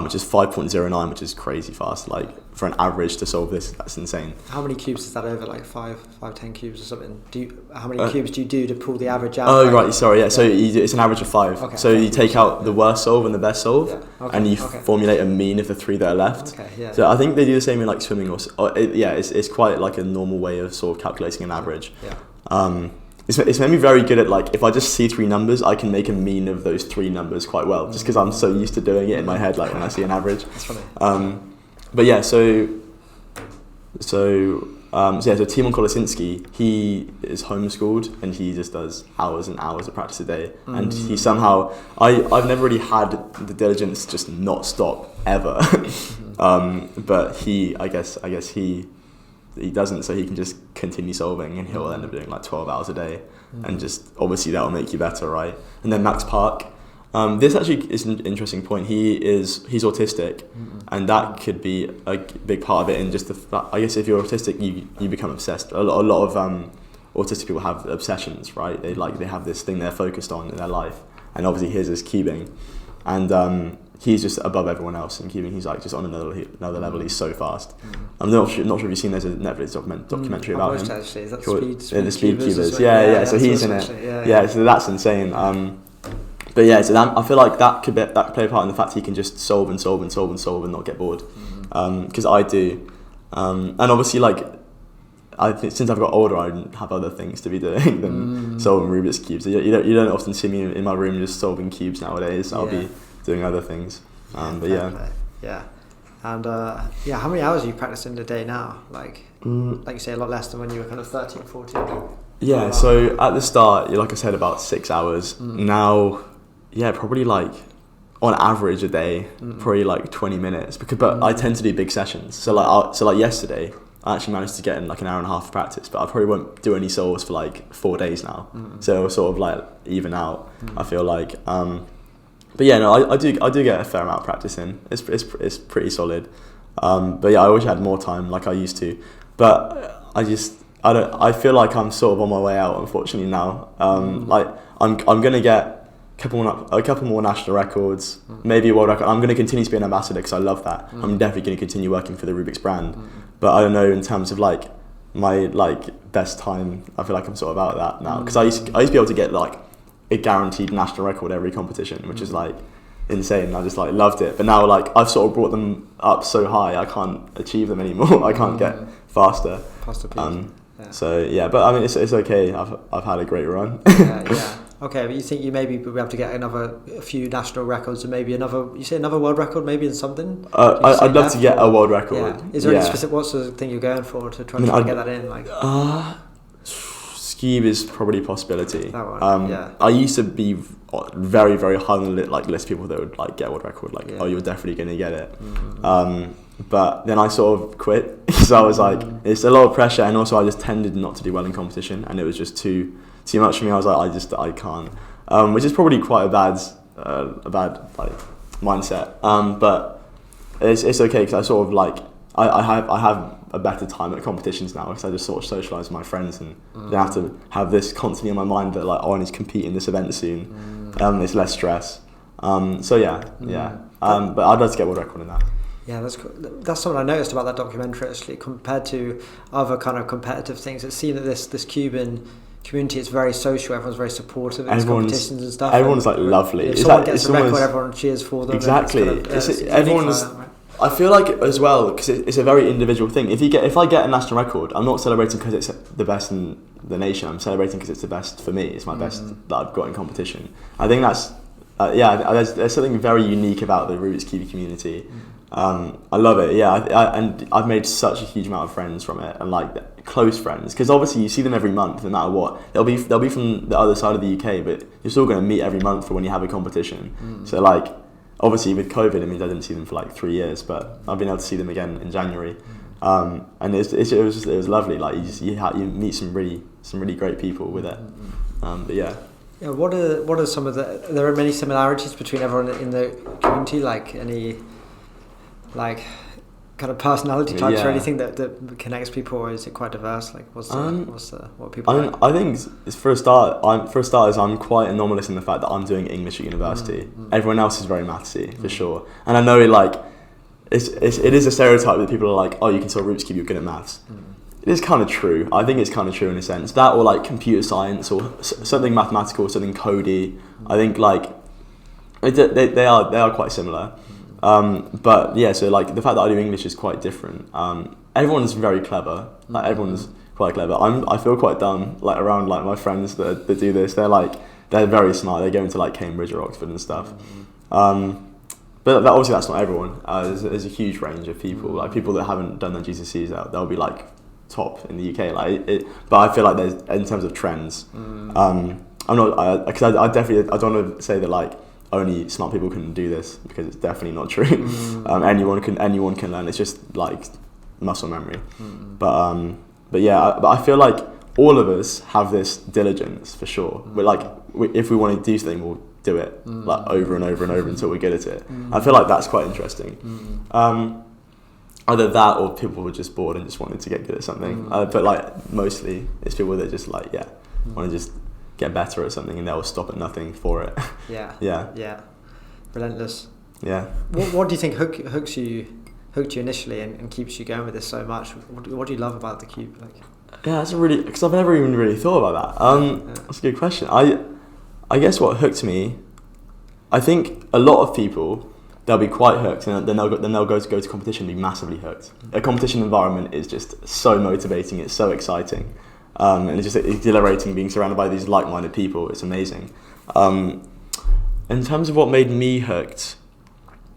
which is 5.09, which is crazy fast. Like for an average to solve this, that's insane. How many cubes is that over? Like 10 cubes or something? How many cubes do you do to pull the average out? Oh, right, sorry, yeah. So it's an average of 5. Okay, so you take out the worst solve and the best solve, and you formulate a mean of the 3 that are left. Okay, yeah. So I think they do the same in like swimming it's quite like a normal way of sort of calculating an average. Yeah. It's made me very good at, like, if I just see 3 numbers, I can make a mean of those 3 numbers quite well, just because I'm so used to doing it in my head, like when I see an average. That's funny. But yeah, so Timon Kolosinski, he is homeschooled and he just does hours and hours of practice a day. And he somehow, I've never really had the diligence just not stop ever. But I guess he doesn't, so he can just continue solving and he'll end up doing like 12 hours a day. And just obviously that will make you better, right? And then Max Park, this actually is an interesting point. He's autistic, and that could be a big part of it. And just I guess if you're autistic, you become obsessed. A lot of autistic people have obsessions, right? They have this thing they're focused on in their life, and obviously his is cubing, and he's just above everyone else in cubing. He's like just on another level. He's so fast. I'm not sure if you've seen, there's a Netflix documentary about him. Actually. Is that the Speed Cubers? Yeah. So he's in it. Yeah. So that's insane. But yeah, so I feel like that could play a part in the fact he can just solve and not get bored. Because I do, and obviously like since I've got older, I have other things to be doing than solving Rubik's cubes. You don't often see me in my room just solving cubes nowadays. I'll be doing other things. But yeah. And how many hours are you practicing a day now? Like you say, a lot less than when you were kind of 13, 14. Yeah. So at the start, like I said, about 6 hours. Now. Yeah, probably like on average a day, probably like 20 minutes. But I tend to do big sessions. So like yesterday, I actually managed to get in like an hour and a half of practice. But I probably won't do any solves for like 4 days now. So it'll sort of like even out. I feel like. But yeah, no, I do get a fair amount of practice in. It's pretty solid. But yeah, I wish I had more time like I used to. But I feel like I'm sort of on my way out, unfortunately now. Like I'm gonna get a couple more national records, maybe a world record. I'm going to continue to be an ambassador because I love that. I'm definitely going to continue working for the Rubik's brand. But I don't know, in terms of like my like best time, I feel like I'm sort of out of that now. Because I used to be able to get like a guaranteed national record every competition, which is like insane. I just like loved it. But now like I've sort of brought them up so high, I can't achieve them anymore. I can't get faster. So yeah, but I mean it's okay. I've had a great run. Yeah. Okay, but you think you maybe be able to get a few national records and maybe another world record maybe in something? I'd love to get a world record. Yeah. Is there any specific, what's the thing you're going for to try to get that in? Like, Skewb is probably a possibility. That one, I used to be very, very high on the list of people that would like get a world record. Like, you're definitely going to get it. But then I sort of quit because I was like, it's a lot of pressure, and also I just tended not to do well in competition, and it was just too much for me. I was like, I can't, which is probably quite a bad like mindset. But it's okay because I sort of like I have a better time at competitions now because I just sort of socialise with my friends and don't have to have this constantly in my mind that like I need to compete in this event soon. It's less stress. So yeah. But I'd like to get a world record in that. Yeah, that's something I noticed about that documentary actually, compared to other kind of competitive things. It seemed that this Cuban community is very social. Everyone's very supportive in competitions and stuff. Everyone's like lovely. If someone gets a record, everyone cheers for them. Exactly. Everyone's. I feel like as well because it's a very individual thing. If I get a national record, I'm not celebrating because it's the best in the nation. I'm celebrating because it's the best for me. It's my best that I've got in competition. I think that's there's something very unique about the Rubik's Cube community. I love it. Yeah, and I've made such a huge amount of friends from it, and like close friends, because obviously you see them every month, no matter what. They'll be from the other side of the UK, but you're still going to meet every month for when you have a competition. So like, obviously with COVID, I didn't see them for like 3 years, but I've been able to see them again in January. And it was lovely. Like you meet some really great people with it. But yeah. Yeah, what are some of there are many similarities between everyone in the community, like any kind of personality types or anything that connects people, or is it quite diverse? Like what people like? I think for starters, I'm quite anomalous in the fact that I'm doing English at university. Everyone else is very mathsy for sure, and I know it is a stereotype that people are like, oh, you can solve Rubik's Cube, you're good at maths. It is kind of true. I think it's kind of true in a sense. That or like computer science or something mathematical, something codey. I think like they are quite similar. But yeah, so like the fact that I do English is quite different. Everyone's very clever. Like everyone's quite clever. I feel quite dumb like around like my friends that do this. They're very smart. They go into like Cambridge or Oxford and stuff. But obviously that's not everyone. There's a huge range of people. Like people that haven't done their GCSEs, they'll be like top in the UK. But I feel like there's, in terms of trends, I'm not, because I definitely, I don't want to say that like only smart people can do this, because it's definitely not true. Anyone can learn. It's just like muscle memory. But yeah, but I feel like all of us have this diligence for sure. We're like, if we want to do something, we'll do it like over and over and over until we're good at it. I feel like that's quite interesting. Either that or people were just bored and just wanted to get good at something. But like mostly it's people that just like want to just get better at something, and they'll stop at nothing for it. Yeah. Relentless. Yeah. What do you think hooked you initially and keeps you going with this so much? What do you love about the Cube? Like, yeah, that's because I've never even really thought about that. That's a good question. I guess what hooked me, I think a lot of people, they'll be quite hooked, and then they'll go to competition and be massively hooked. A competition environment is just so motivating. It's so exciting, and it's just exhilarating being surrounded by these like-minded people. It's amazing. In terms of what made me hooked,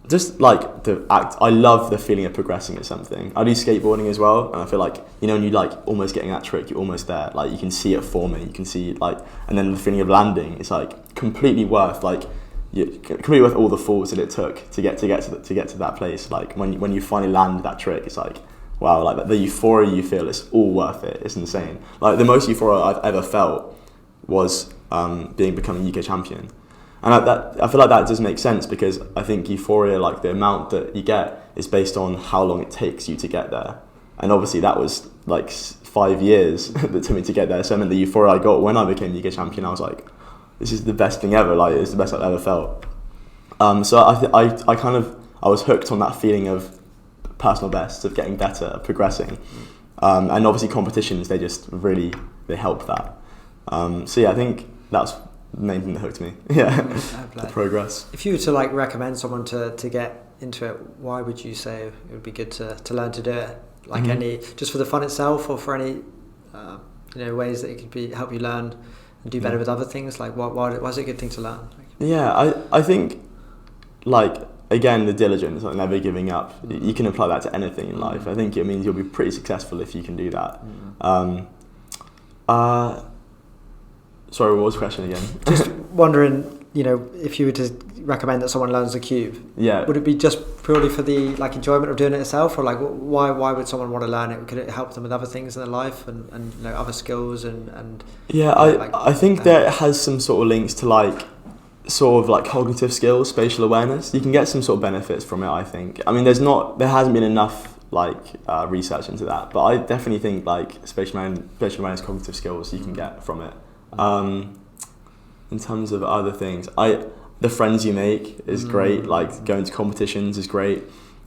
just like the act, I love the feeling of progressing at something. I do skateboarding as well, and I feel like, when you like almost getting that trick, you're almost there. Like you can see it forming, you can see like, and then the feeling of landing, it's like completely worth all the falls that it took to get to that place. Like when you finally land that trick, it's like, wow, like the euphoria you feel, it's all worth it. It's insane. Like the most euphoria I've ever felt was becoming UK champion. And I feel like that does make sense, because I think euphoria, like the amount that you get, is based on how long it takes you to get there. And obviously that was like 5 years that took me to get there. So I mean, the euphoria I got when I became UK champion, I was like, this is the best thing ever. Like it's the best I've ever felt. So I was hooked on that feeling of personal best, of getting better, of progressing. And obviously competitions, they help that. So yeah, I think that's the main thing that hooked me. The progress. If you were to like recommend someone to get into it, why would you say it would be good to learn to do it? Like any, just for the fun itself, or for any ways that it could help you learn and do better with other things? Like why is it a good thing to learn? I think, like, again, the diligence, like never giving up, you can apply that to anything in life. I think it means you'll be pretty successful if you can do that. Sorry, what was the question again? Just wondering, if you were to recommend that someone learns the Cube, would it be just purely for the like enjoyment of doing it itself, or like why would someone want to learn it? Could it help them with other things in their life and other skills and I think that it has some sort of links to like sort of like cognitive skills, spatial awareness. You can get some sort of benefits from it, I think. I mean, there hasn't been enough like research into that, but I definitely think like spatial awareness, cognitive skills you can get from it. In terms of other things, the friends you make is great. Like going to competitions is great.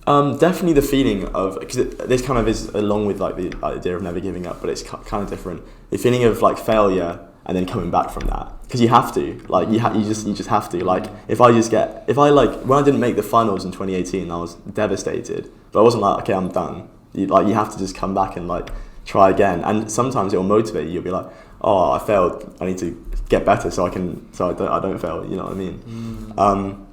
Definitely the feeling of, because this kind of is along with like the idea of never giving up, but it's kind of different. The feeling of like failure and then coming back from that, because you have to. Like you just have to. Like when I didn't make the finals in 2018, I was devastated. But I wasn't like, okay, I'm done. You have to just come back and like try again. And sometimes it will motivate you. You'll be like, oh, I failed. I need to get better so I don't fail. You know what I mean?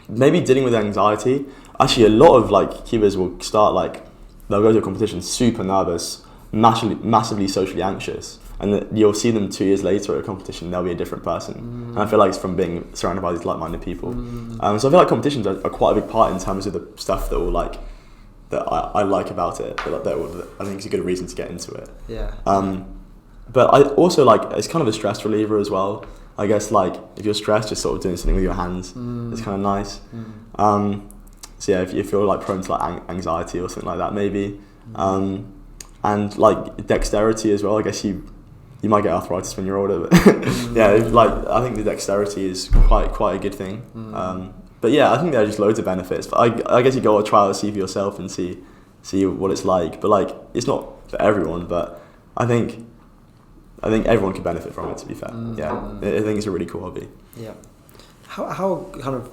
Maybe dealing with anxiety. Actually, a lot of like cubers will start like, they'll go to a competition super nervous, massively socially anxious, and you'll see them 2 years later at a competition, they'll be a different person. And I feel like it's from being surrounded by these like-minded people. So I feel like competitions are quite a big part in terms of the stuff that will I like about it. That I think it's a good reason to get into it. Yeah. But I also like it's kind of a stress reliever as well. I guess like if you're stressed, just sort of doing something with your hands is kind of nice. So yeah, if you feel like prone to like anxiety or something like that, maybe. And like dexterity as well. I guess you might get arthritis when you're older, but yeah, like I think the dexterity is quite a good thing. But yeah, I think there are just loads of benefits. But I guess you go out try it, see for yourself, and see what it's like. But like it's not for everyone. But I think everyone could benefit from it. To be fair, I think it's a really cool hobby. Yeah. How kind of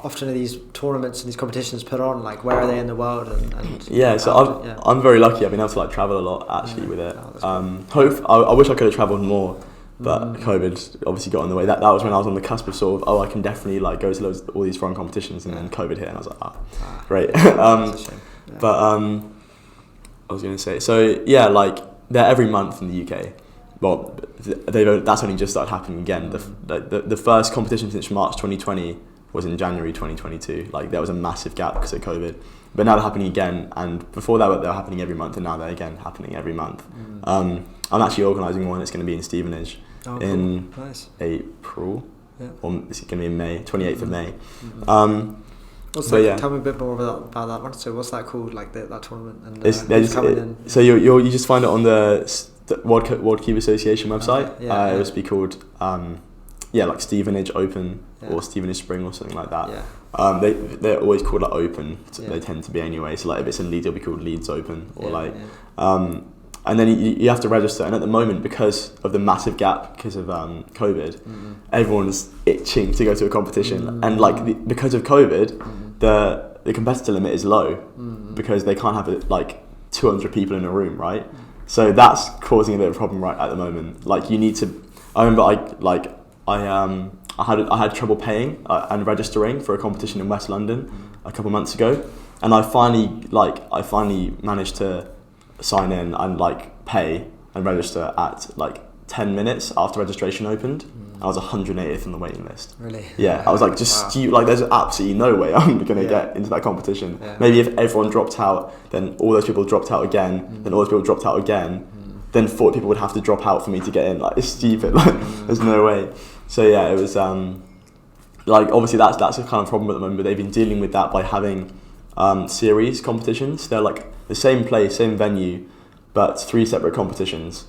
often are these tournaments and these competitions put on? Like, where are they in the world? And yeah, so I'm very lucky. I've been able to like travel a lot actually with it. I wish I could have travelled more, but COVID obviously got in the way. That was when I was on the cusp of sort of I can definitely like go to all these foreign competitions, and then COVID hit, and I was like great. That's a shame. Yeah. But I was going to say, so yeah, like they're every month in the UK. Well, that's only just started happening again. The first competition since March 2020 was in January 2022. Like there was a massive gap because of COVID, but now they're happening again. And before that, they were happening every month, and now they're again happening every month. I'm actually organising one. It's going to be in Stevenage in April, or it's going to be in May, 28th of May. Tell me a bit more about that one. So what's that called? Like that tournament? And so you just find it on the World Cube Association website. It must be called like Stevenage Open or Stevenage Spring or something like that. They're always called like Open. They tend to be anyway. So like if it's in Leeds, it'll be called Leeds Open or and then you have to register. And at the moment, because of the massive gap because of COVID, everyone's itching to go to a competition. And like because of COVID, the competitor limit is low because they can't have like 200 people in a room, right? So that's causing a bit of a problem right at the moment. Like you need to. I remember I had trouble paying and registering for a competition in West London a couple of months ago, and I finally managed to sign in and like pay and register at like 10 minutes after registration opened. I was 180th on the waiting list. Really? Yeah, I was like like there's absolutely no way I'm gonna get into that competition. Maybe if everyone dropped out, then all those people dropped out again, then all those people dropped out again, then 40 people would have to drop out for me to get in. Like it's stupid. Like there's no way. So yeah, it was like obviously that's a kind of problem at the moment, but they've been dealing with that by having series competitions. They're like the same place, same venue, but 3 separate competitions.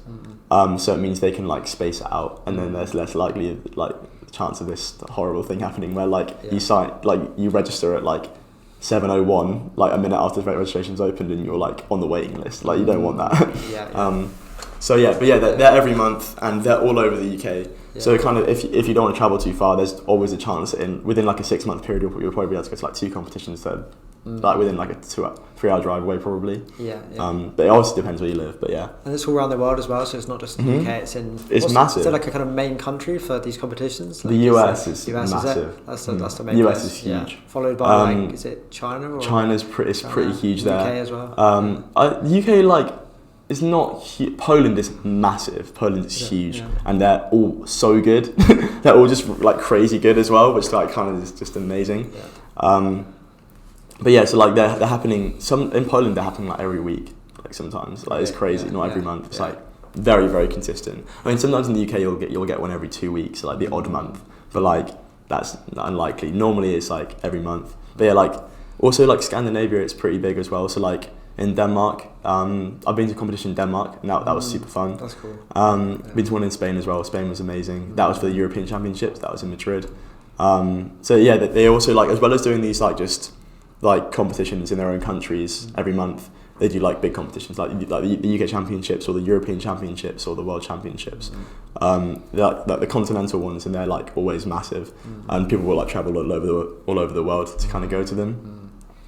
So it means they can like space it out, and then there's less likely like chance of this horrible thing happening where like you register at like 7:01, like a minute after the registration's opened, and you're like on the waiting list. Like you don't want that. So yeah, but yeah, they're every month, and they're all over the UK. So kind of if you don't want to travel too far, there's always a chance that within like a 6-month period you'll probably be able to go to like 2 competitions that like within like a 3-hour drive away probably. But it obviously depends where you live, but yeah. And it's all around the world as well, so it's not just the UK. It's massive. Is there like a kind of main country for these competitions? Like the US is massive. That's the main US place. is huge. Followed by like is it China? Or China's pretty huge there. UK as well. The UK like. It's not Poland is massive. Poland is huge, and they're all so good. They're all just like crazy good as well, which like kind of is just amazing. But yeah, so like they're happening. Some in Poland they're happening like every week, like sometimes like it's crazy. Not every month. It's like very very consistent. I mean, sometimes in the UK you'll get one every 2 weeks, so like the odd month. But like that's unlikely. Normally it's like every month. But yeah, like also like Scandinavia, it's pretty big as well. So like. In Denmark, I've been to a competition in Denmark, and that was super fun. That's cool. Been to one in Spain as well. Spain was amazing. That was for the European Championships. That was in Madrid. So yeah, they also like as well as doing these like just like competitions in their own countries every month. They do like big competitions like the UK Championships or the European Championships or the World Championships. Like the continental ones, and they're like always massive, and people will like travel all over the world to kind of go to them.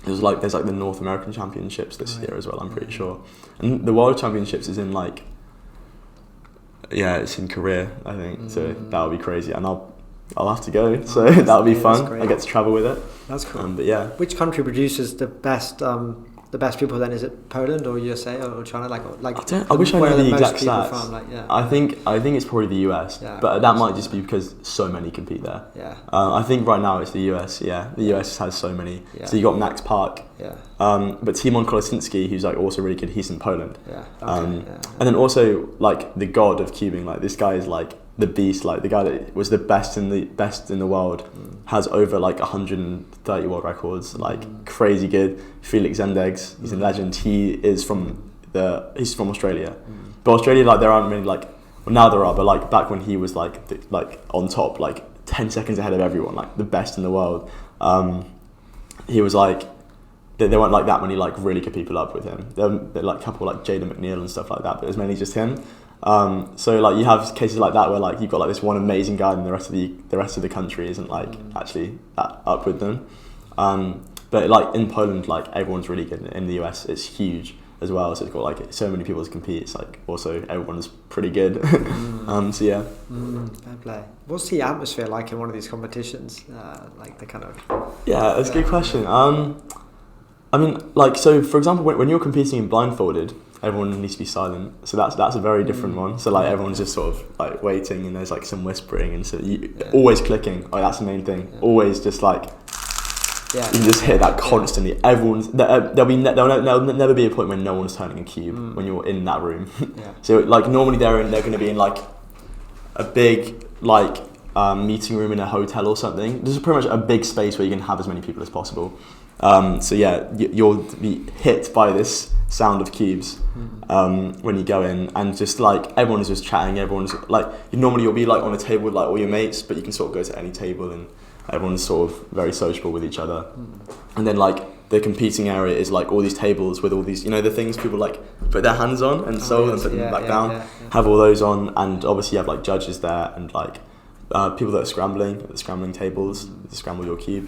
There's like the North American Championships this year as well, I'm pretty sure. And the World Championships is in like it's in Korea, I think. So that'll be crazy, and I'll have to go. So that'll be fun. I get to travel with it. That's cool. But yeah. Which country produces the best the best people then? Is it Poland or USA or China? I wish I knew the exact stats. From, I think it's probably the US, but that might just be because so many compete there. I think right now it's the US. Yeah, the US has so many. So you got Max Park. But Timon Kolosinski, who's like also really good, he's in Poland. And then also like the god of cubing, like this guy is like the beast, like the guy that was the best in the world, has over like 130 world records, like crazy good. Felix Zendegs, he's a legend. He's from Australia, but Australia, like there aren't many, like, well now there are, but like back when he was like on top, like 10 seconds ahead of everyone, like the best in the world. He was like, there weren't like that many like really good people up with him. There like a couple like Jaden McNeil and stuff like that, but it was mainly just him. So like you have cases like that where like you've got like this one amazing guy and the rest of the country isn't like actually that up with them. But like in Poland, like everyone's really good. In the US, it's huge as well. So it's got like so many people to compete. It's like also everyone's pretty good. So yeah. Fair play. What's the atmosphere like in one of these competitions? Like the kind of. Yeah, that's a good question. I mean, like, so for example, when you're competing in blindfolded, everyone needs to be silent. So that's a very different one. So like everyone's just sort of like waiting, and there's like some whispering, and so always clicking. Like that's the main thing. Always just like you can just hear that constantly. Everyone's there'll never be a point when no one's turning a cube when you're in that room. So like normally they're going to be in like a big like meeting room in a hotel or something. This is pretty much a big space where you can have as many people as possible. So yeah, you'll be hit by this sound of cubes when you go in, and just like everyone is just chatting. Everyone's like, you'll be like on a table with like all your mates, but you can sort of go to any table and everyone's sort of very sociable with each other. And then like the competing area is like all these tables with all these, the things people like put their hands on and and put them back down. Have all those on, and obviously you have like judges there and like people that are scrambling at the scrambling tables to scramble your cube.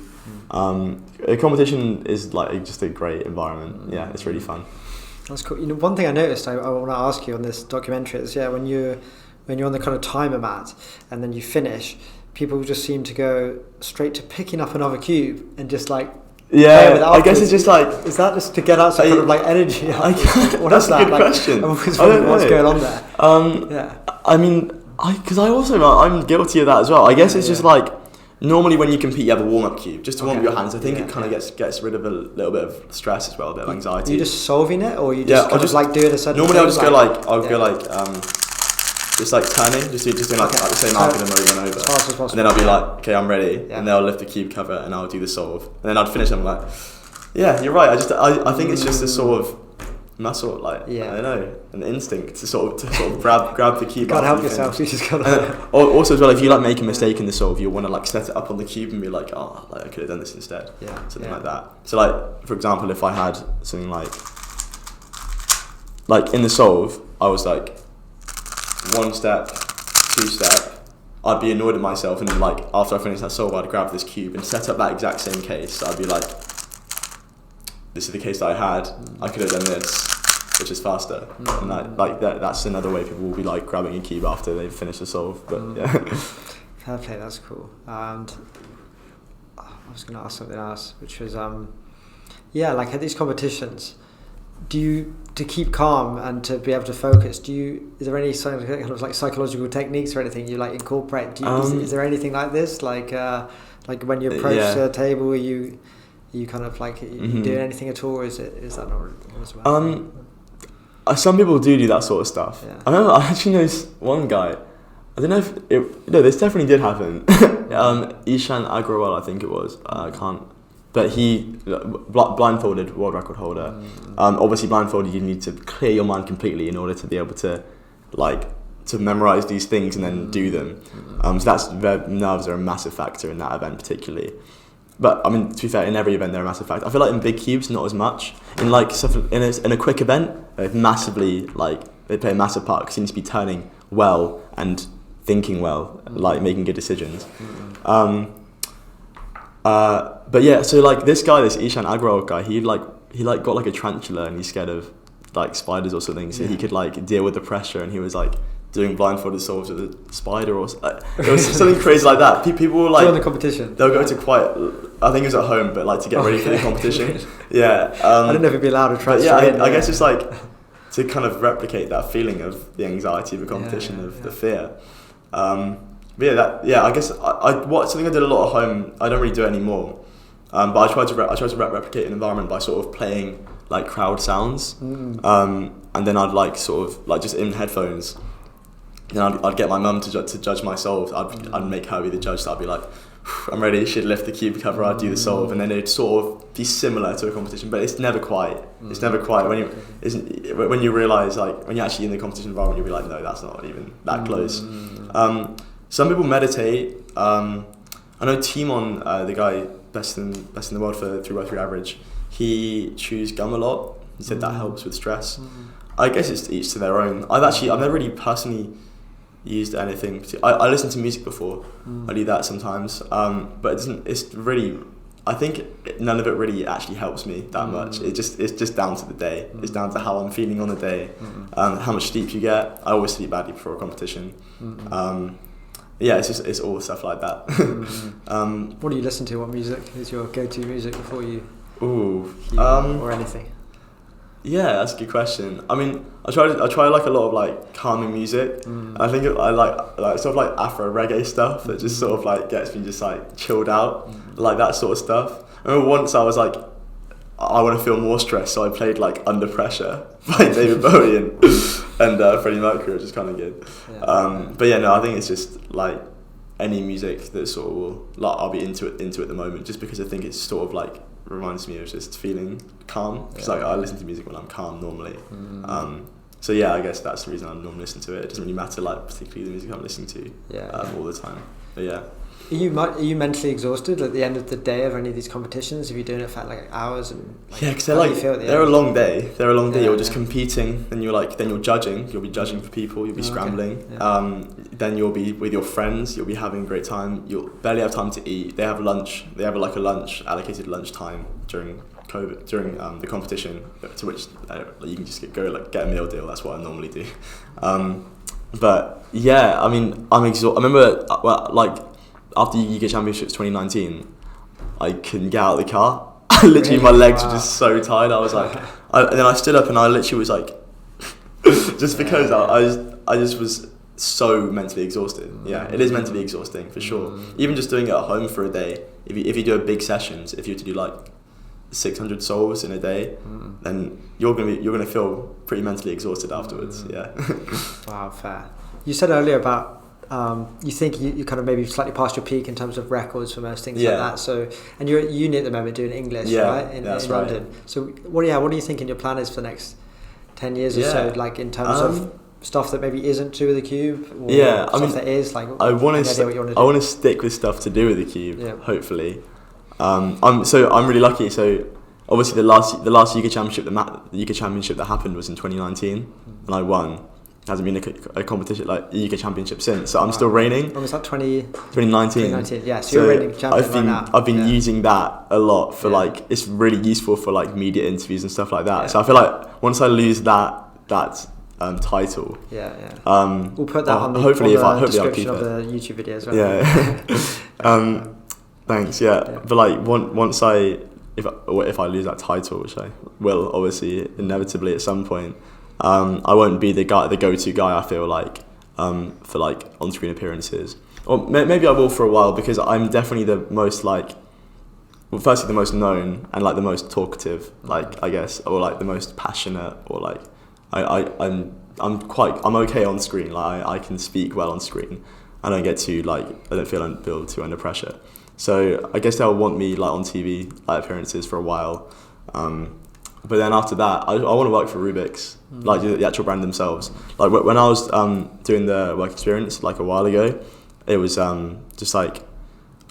A competition is like just a great environment. Yeah, it's really fun. That's cool. One thing I noticed I want to ask you on this documentary is when you're on the kind of timer mat and then you finish, people just seem to go straight to picking up another cube and just like I guess it's just like, is that just to get out some kind of like energy? That's a good question. What's going on there? I mean, I'm guilty of that as well. I guess it's just like, normally when you compete you have a warm-up cube just to warm up your hands. I think it kind of gets rid of a little bit of stress as well, a bit of anxiety. Are you just solving it, or you just kind of like doing a certain normally I'll go like just like turning, just doing like the same algorithm over and over, as fast as possible. And then I'll be like, okay, I'm ready, and they'll lift the cube cover and I'll do the solve, and then I'd finish and I'm like, yeah, you're right. I think it's just a sort of muscle, like I don't know, an instinct to sort of grab the cube. You can't help yourself. You just gotta. Also as well, if you like make a mistake in the solve, you'll want to like set it up on the cube and be like, oh, like I could have done this instead. Something like that. So like for example, if I had something like in the solve, I was like 1 step, 2 step, I'd be annoyed at myself, and then like after I finish that solve, I'd grab this cube and set up that exact same case. I'd be like, this is the case that I had. I could have done this, which is faster. And that's another way people will be like grabbing a cube after they've finished the solve. But yeah. Fair play, that's cool. And I was going to ask something else, which was like at these competitions, to keep calm and to be able to focus, is there any kind of like psychological techniques or anything you like incorporate? Is there anything like this, like when you approach the table, you kind of like you doing anything at all, or is that not as well? Some people do that sort of stuff. I remember I actually know one guy, I don't know if this definitely did happen. Ishan Agrawal, I think it was. I can't. But he blindfolded world record holder. Obviously blindfolded, you need to clear your mind completely in order to be able to to memorize these things and then do them. So nerves are a massive factor in that event particularly. But I mean, to be fair, in every event they're a massive factor. I feel like in big cubes, not as much. In like in a quick event, they play a massive part because you need to be turning well and thinking well, like making good decisions. But yeah, so like this Ishan Agrawal guy, he got like a tarantula and he's scared of like spiders or something, so he could like deal with the pressure, and he was like doing blindfolded solves with a spider or it was something crazy like that. People were like during the competition. They'll go to quite. I think it was at home, but like to get ready for the competition. Yeah. I didn't know if it'd be allowed to try. Yeah, I guess it's like to kind of replicate that feeling of the anxiety of a competition, the fear. But I guess something I did a lot at home. I don't really do it anymore. But I tried to replicate an environment by sort of playing like crowd sounds, and then I'd like sort of like just in headphones. Then I'd get my mum to judge my solve. I'd make her be the judge. So I'd be like, I'm ready. She'd lift the cube cover. I'd do the solve, and then it'd sort of be similar to a competition, but it's never quite. It's never quite when you realise like when you're actually in the competition environment, you'll be like, no, that's not even that close. Some people meditate. I know Timon, the guy best in the world for 3x3 average. He chews gum a lot. He said that helps with stress. I guess it's each to their own. I've never really personally used anything. I listen to music before. I do that sometimes. But it's really, I think none of it really actually helps me that much. It's just down to the day. It's down to how I'm feeling on the day. How much sleep you get. I always sleep badly before a competition. It's all stuff like that. What do you listen to? What music is your go-to music before you? Or anything? Yeah, that's a good question. I mean, I try like a lot of like calming music. I think I like sort of like Afro reggae stuff that just sort of like gets me just like chilled out, like that sort of stuff. I remember once I was like, I want to feel more stressed, so I played like Under Pressure by David Bowie and Freddie Mercury, which is kind of good. But yeah, no, I think it's just like any music that sort of will, like, I'll be into at the moment, just because I think it's sort of like reminds me of just feeling calm, because like I listen to music when I'm calm normally. So yeah, I guess that's the reason I normally listen to it. It doesn't really matter like particularly the music I'm listening to all the time. But yeah. Are you mentally exhausted at the end of the day of any of these competitions? If you're doing it for like hours and because they're a long day. You're just competing, then you're judging. You'll be judging for people. You'll be scrambling. Then you'll be with your friends. You'll be having a great time. You'll barely have time to eat. They have lunch. They have like a allocated lunch time during COVID, during the competition, to which you can just get a meal deal. That's what I normally do. But yeah, I mean, I'm exhausted. I remember after UK Championships 2019, I couldn't get out of the car. Literally, my legs were just so tired. I was like, and then I stood up and I literally was like, just because I just was so mentally exhausted. Yeah, it is mentally exhausting for sure. Even just doing it at home for a day. If you do a big sessions, if you were to do like 600 solves in a day, then you're gonna feel pretty mentally exhausted afterwards. Yeah. Wow, fair. You said earlier about you think you kind of maybe slightly past your peak in terms of records for most things like that. So, and you're at uni at the moment doing English, right? In London. So, what do you think your plan is for the next 10 years or so? Like in terms of stuff that maybe isn't to do with the cube, or stuff that is like. I want to stick with stuff to do with the cube. Hopefully, I'm really lucky. So, obviously, the last UK Championship that happened was in 2019, and I won. Hasn't been a competition like the UK Championship since, so I'm still reigning. When was that? 2019. 2019. Yeah, so you're reigning champion I've been using that a lot for like, it's really useful for like media interviews and stuff like that. So I feel like once I lose that title, we'll put that on the description of the YouTube video as well. Yeah. Thanks. Yeah, but like once if I lose that title, which I will obviously inevitably at some point. I won't be the go-to guy, I feel like, for like on-screen appearances. Or maybe I will for a while, because I'm definitely the most firstly the most known and like the most talkative, like I guess, or like the most passionate, or like I'm okay on screen. Like I can speak well on screen. I don't feel too under pressure. So I guess they'll want me like on TV appearances for a while. But then after that, I want to work for Rubik's, like the actual brand themselves. Like when I was doing the work experience like a while ago, it was just like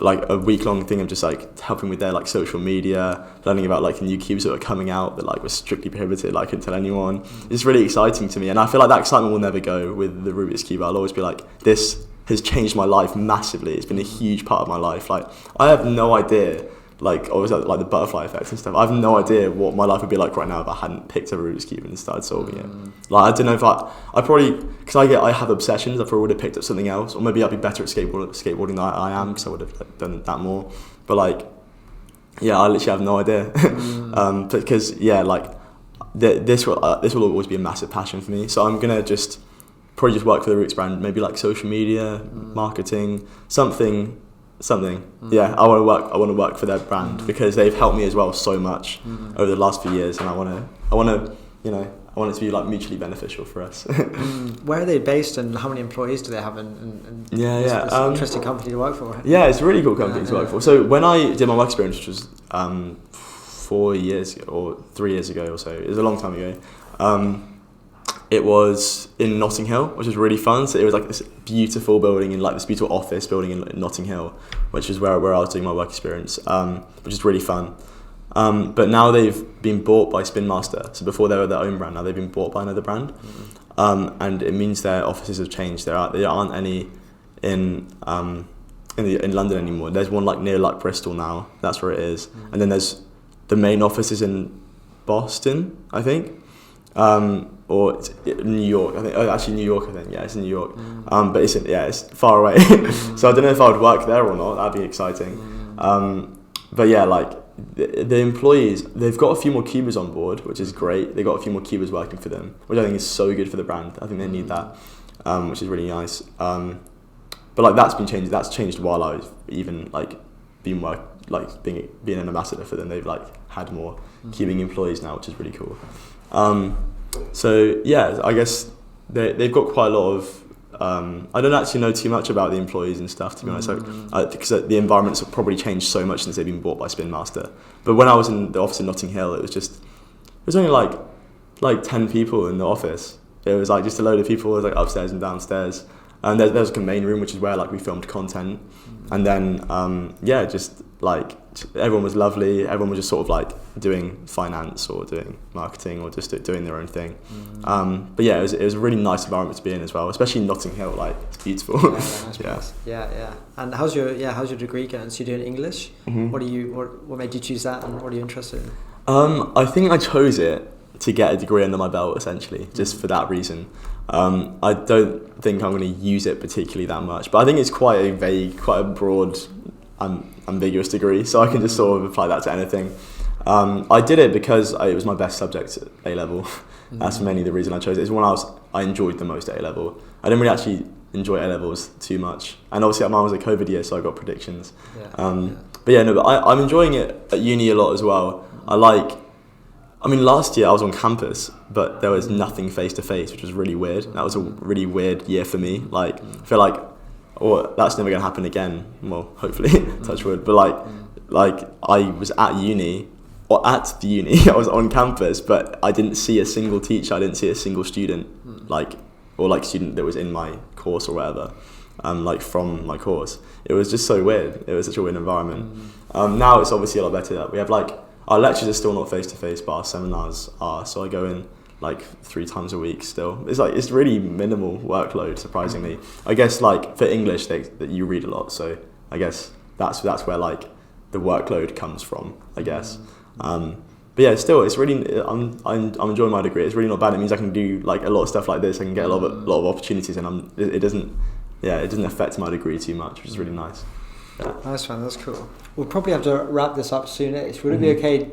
a week-long thing of just like helping with their like social media, learning about like the new cubes that were coming out that like were strictly prohibited. Like I couldn't tell anyone. It's really exciting to me, and I feel like that excitement will never go with the Rubik's Cube. I'll always be like, this has changed my life massively. It's been a huge part of my life. Like I have no idea like obviously like the butterfly effect and stuff. I have no idea what my life would be like right now if I hadn't picked up a Rubik's Cube and started solving it. Like I don't know if I probably, because I have obsessions, I probably would have picked up something else, or maybe I'd be better at skateboarding than I am, because I would have like, done that more. But like, yeah, I literally have no idea. Because yeah, like this will always be a massive passion for me. So I'm gonna probably just work for the Roots brand, maybe like social media, marketing, something. Yeah, I want to work for their brand, because they've helped me as well so much over the last few years, and I want it to be like mutually beneficial for us. Where are they based, and how many employees do they have in this interesting company to work for? Yeah, it's a really cool company to work for. So when I did my work experience, which was 4 years or 3 years ago or so, it was a long time ago. It was in Notting Hill, which was really fun. So it was like this beautiful building, in like this beautiful office building in Notting Hill, which is where I was doing my work experience, which is really fun. But now they've been bought by Spin Master. So before they were their own brand, now they've been bought by another brand. And it means their offices have changed. There aren't any in London anymore. There's one like near like Bristol now. That's where it is. And then there's the main office is in Boston, I think. Or it's New York, I think. Oh, actually New York, I think. Yeah, it's in New York. But it's far away. So I don't know if I would work there or not. That'd be exciting. But yeah, like the employees, they've got a few more Cubers on board, which is great. They've got a few more Cubers working for them, which I think is so good for the brand. I think they need that, which is really nice. But like that's been changed. That's changed while I was even like being an ambassador for them. They've like had more Cubing employees now, which is really cool. So yeah, I guess they've got quite a lot of. I don't actually know too much about the employees and stuff, to be honest, because the environment's probably changed so much since they've been bought by Spin Master. But when I was in the office in Notting Hill, it was only like 10 people in the office. It was like just a load of people. It was like upstairs and downstairs, and there's like a main room which is where like we filmed content, and then just like everyone was lovely. Everyone was just sort of like doing finance or doing marketing or just doing their own thing. But yeah, it was a really nice environment to be in as well, especially in Notting Hill. Like it's beautiful. Yeah. And how's your degree going? So you're doing English. What made you choose that, and what are you interested in? I think I chose it to get a degree under my belt, essentially, just for that reason. I don't think I'm going to use it particularly that much, but I think it's quite a vague, quite a broad, ambiguous degree, so I can just sort of apply that to anything. I did it because it was my best subject at A-level. That's mainly the reason I chose it. It's one I enjoyed the most at A-level. I didn't really actually enjoy A-levels too much, and obviously mine was a COVID year, so I got predictions. But I'm enjoying it at uni a lot as well. Last year I was on campus, but there was nothing face-to-face, which was really weird. That was a really weird year for me. Like, I feel like, that's never going to happen again. Well, hopefully, touch wood. But like I was at the uni, I was on campus, but I didn't see a single teacher. I didn't see a single student, student that was in my course or whatever, from my course. It was just so weird. It was such a weird environment. Now it's obviously a lot better. We have our lectures are still not face-to-face, but our seminars are. So I go in 3 times a week still. It's really minimal workload, surprisingly. I guess for English that you read a lot, so I guess that's where the workload comes from, I guess. But yeah, still it's really I'm enjoying my degree. It's really not bad. It means I can do a lot of stuff like this. I can get a lot of opportunities, and it doesn't affect my degree too much, which is really nice. Yeah. Nice one, that's cool. We'll probably have to wrap this up soonish. Would it be okay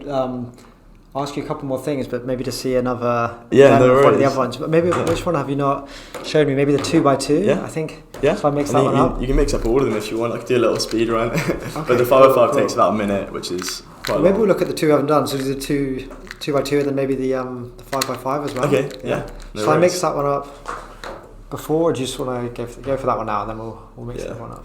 ask you a couple more things, but maybe to see another one of the other ones? But maybe which one have you not shown me? Maybe the 2x2, I think. Yeah. So I mix that one up. You can mix up all of them if you want. I could do a little speed run. Okay, but the 5x5 takes about a minute, which is quite long. Maybe we'll look at the 2 we haven't done. So do the 2x2 and then maybe the 5x5 as well. Okay, yeah. No I mix that one up before, or do you just want to go for that one now, and then we'll mix that one up?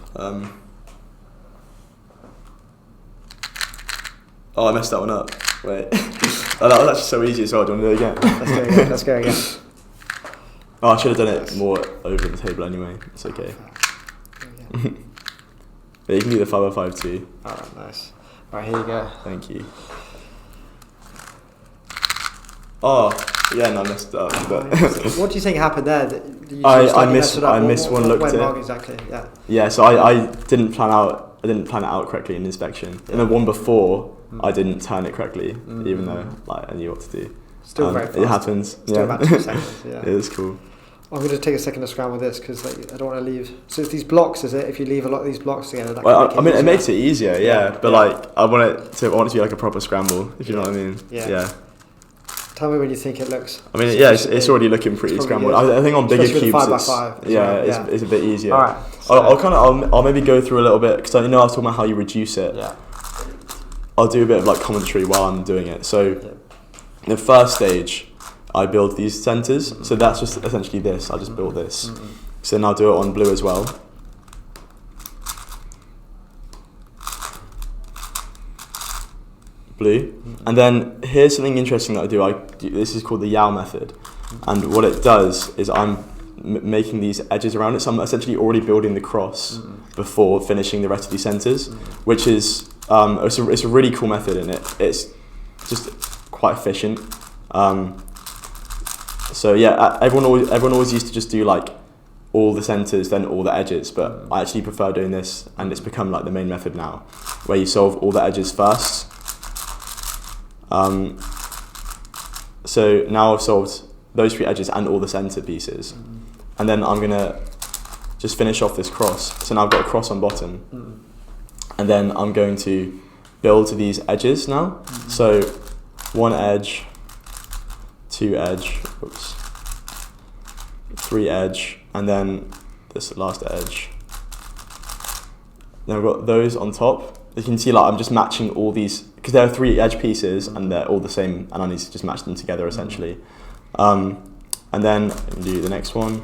I messed that one up. Wait. That was actually so easy as well. Do you want to do it again? Let's go again. I should have done it more over the table anyway. It's okay. Yeah, you can do the 5x5 too. Alright, nice. Alright, here you go. Thank you. Oh, yeah, no, I messed up. But what do you think happened there? I missed one look to it. Exactly, yeah. Yeah, so I didn't plan out didn't plan it out correctly in inspection. And the one before, I didn't turn it correctly, even though like I knew what to do. Still very fast. It happens. Still about 2 seconds. Yeah. It is cool. I'm going to take a second to scramble this because like, I don't want to leave. So it's these blocks, is it? If you leave a lot of these blocks together, that it makes it easier, yeah. But like, I want it to be like a proper scramble, if you know what I mean. Yeah. Tell me when you think it looks. I mean, it's already looking pretty scrambled. I think on bigger cubes, 5x5 it's a bit easier. All right. So I'll maybe go through a little bit because I know I was talking about how you reduce it. Yeah. I'll do a bit of like commentary while I'm doing it. So, the first stage, I build these centers. So that's just essentially this. I just built this. So then I'll do it on blue as well. Blue. And then here's something interesting that I do. This is called the Yao method. And what it does is I'm making these edges around it. So I'm essentially already building the cross before finishing the rest of these centers, which is it's a really cool method, and it's just quite efficient. So yeah, everyone always used to just do like all the centers, then all the edges, but I actually prefer doing this, and it's become like the main method now, where you solve all the edges first. So now I've solved those 3 edges and all the center pieces, and then I'm gonna just finish off this cross. So now I've got a cross on bottom, and then I'm going to build to these edges now. So 1 edge, 2 edge, 3 edge, and then this last edge. Then I've got those on top. You can see like I'm just matching all these, because there are 3 edge pieces and they're all the same, and I need to just match them together essentially. And then I can do the next one.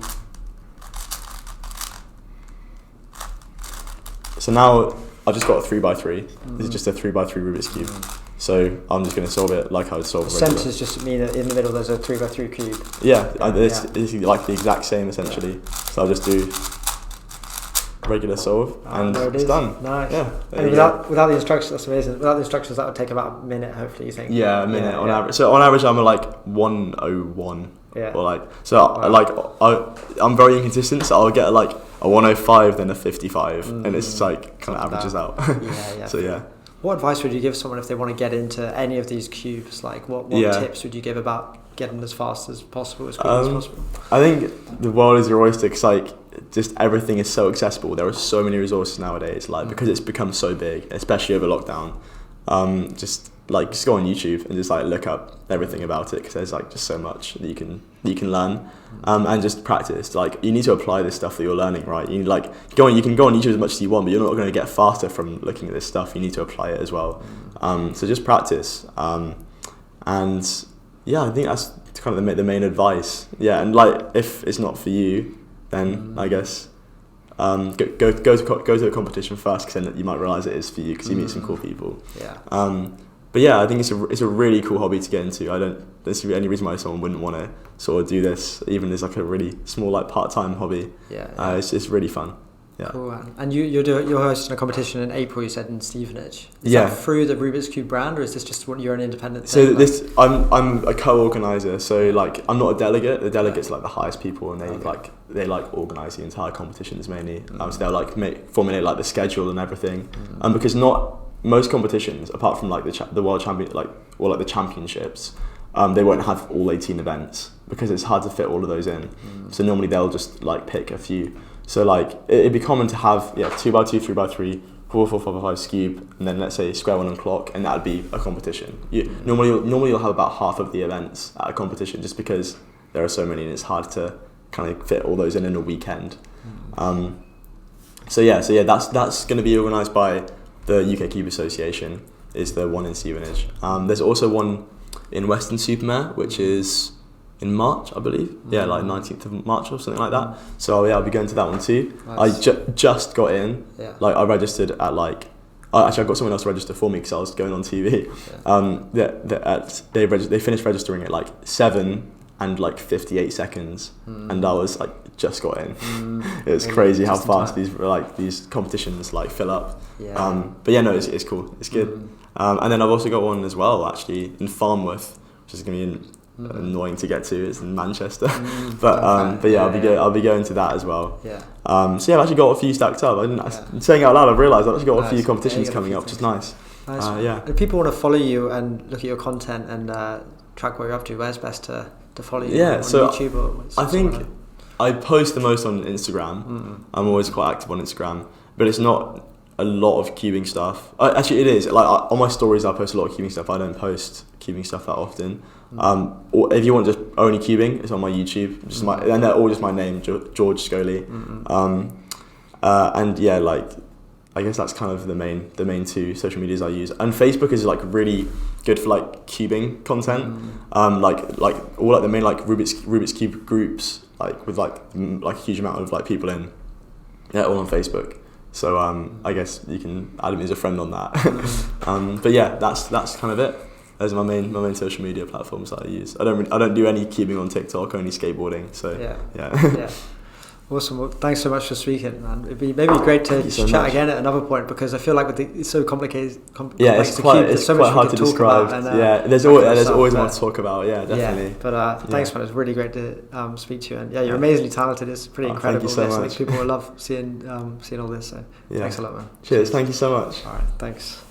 So now I've just got a 3x3. This is just a 3x3 Rubik's Cube. So I'm just going to solve it like I would solve a regular. Centers just mean that in the middle there's a 3x3 cube. Yeah, it's like the exact same essentially. So I'll just do regular solve and it's done. Nice. Yeah. And without the instructions, that's amazing. Without the instructions, that would take about a minute, hopefully, you think? Yeah, a minute on average. So on average, I'm like 101. Yeah. Or like, so like I'm very inconsistent. So I'll get like a 105, then a 55, and it's like kind of averages out. Yeah. So yeah. What advice would you give someone if they want to get into any of these cubes? Like, what tips would you give about getting as fast as possible, as quick as possible? I think the world is your oyster, because like just everything is so accessible. There are so many resources nowadays, like because it's become so big, especially over lockdown. Just go on YouTube and just like look up everything about it, because there's like just so much that you can learn, and just practice. Like you need to apply this stuff that you're learning, right? You can go on YouTube as much as you want, but you're not going to get faster from looking at this stuff. You need to apply it as well. So just practice, and yeah, I think that's kind of the main advice. Yeah, and like if it's not for you, then I guess go to a competition first, because then you might realise it is for you, because you meet some cool people. Yeah. But yeah, I think it's a really cool hobby to get into. I don't see any reason why someone wouldn't want to sort of do this, even as like a really small like part-time hobby. Yeah. It's really fun. Yeah. Cool. And you're hosting a competition in April, you said, in Stevenage. Is that through the Rubik's Cube brand, or is this just you're an independent thing? So I'm a co-organizer. So like I'm not a delegate. The delegates are like the highest people, and they organize the entire competitions mainly. So they'll like formulate like the schedule and everything. Because not most competitions, apart from like the world champion, or the championships, they won't have all 18 events, because it's hard to fit all of those in. So normally they'll just like pick a few. So like it'd be common to have 2x2, 3x3, 4x4, 5x5 Skewb, and then let's say square one on clock, and that'd be a competition. Normally you'll have about half of the events at a competition, just because there are so many and it's hard to kind of fit all those in a weekend. So that's going to be organised by the UK Cube Association, is the one in Stevenage. There's also one in Weston-super-Mare, which is in March, I believe. Yeah, like 19th of March or something like that. So yeah, I'll be going to that one too. Nice. I just got in. Yeah. Like I registered at actually I got someone else to register for me, because I was going on TV. Yeah. They finished registering at like 7 and like 58 seconds, and I was like just got in. It's crazy how fast these competitions like fill up. Yeah. But yeah, no, it's cool. It's good. And then I've also got one as well, actually, in Farnworth, which is going to be annoying to get to. It's in Manchester, but yeah, I'll be going to that as well. Yeah. So yeah, I've actually got a few stacked up. Saying it out loud, I've realised I've actually got a few competitions coming up, which is nice. Yeah. If people want to follow you and look at your content and track what you're up to, where's best to follow you? Yeah, on so YouTube or I think I post the most on Instagram. I'm always quite active on Instagram, but it's not a lot of cubing stuff. Actually, it is. Like on my stories, I post a lot of cubing stuff. I don't post cubing stuff that often. Or if you want just only cubing, it's on my YouTube. And they're all just my name, George Scholey. And yeah, like I guess that's kind of the main two social medias I use. And Facebook is like really good for like cubing content. Like all like the main like Rubik's Cube groups, like with like a huge amount of like people in. Yeah, all on Facebook. So I guess you can add me as a friend on that. But yeah, that's kind of it. Those are my main social media platforms that I use. I don't do any cubing on TikTok, only skateboarding. So yeah. Awesome. Well, thanks so much for speaking, man. It'd be maybe great to chat again at another point, because I feel like it's so complicated. It's quite hard to describe. There's always more to talk about. Yeah, definitely. Yeah, but thanks, man. It's really great to speak to you. And you're amazingly talented. It's pretty incredible. Thank you so much. People will love seeing all this. So thanks a lot, man. Cheers. Thank you so much. All right. Thanks.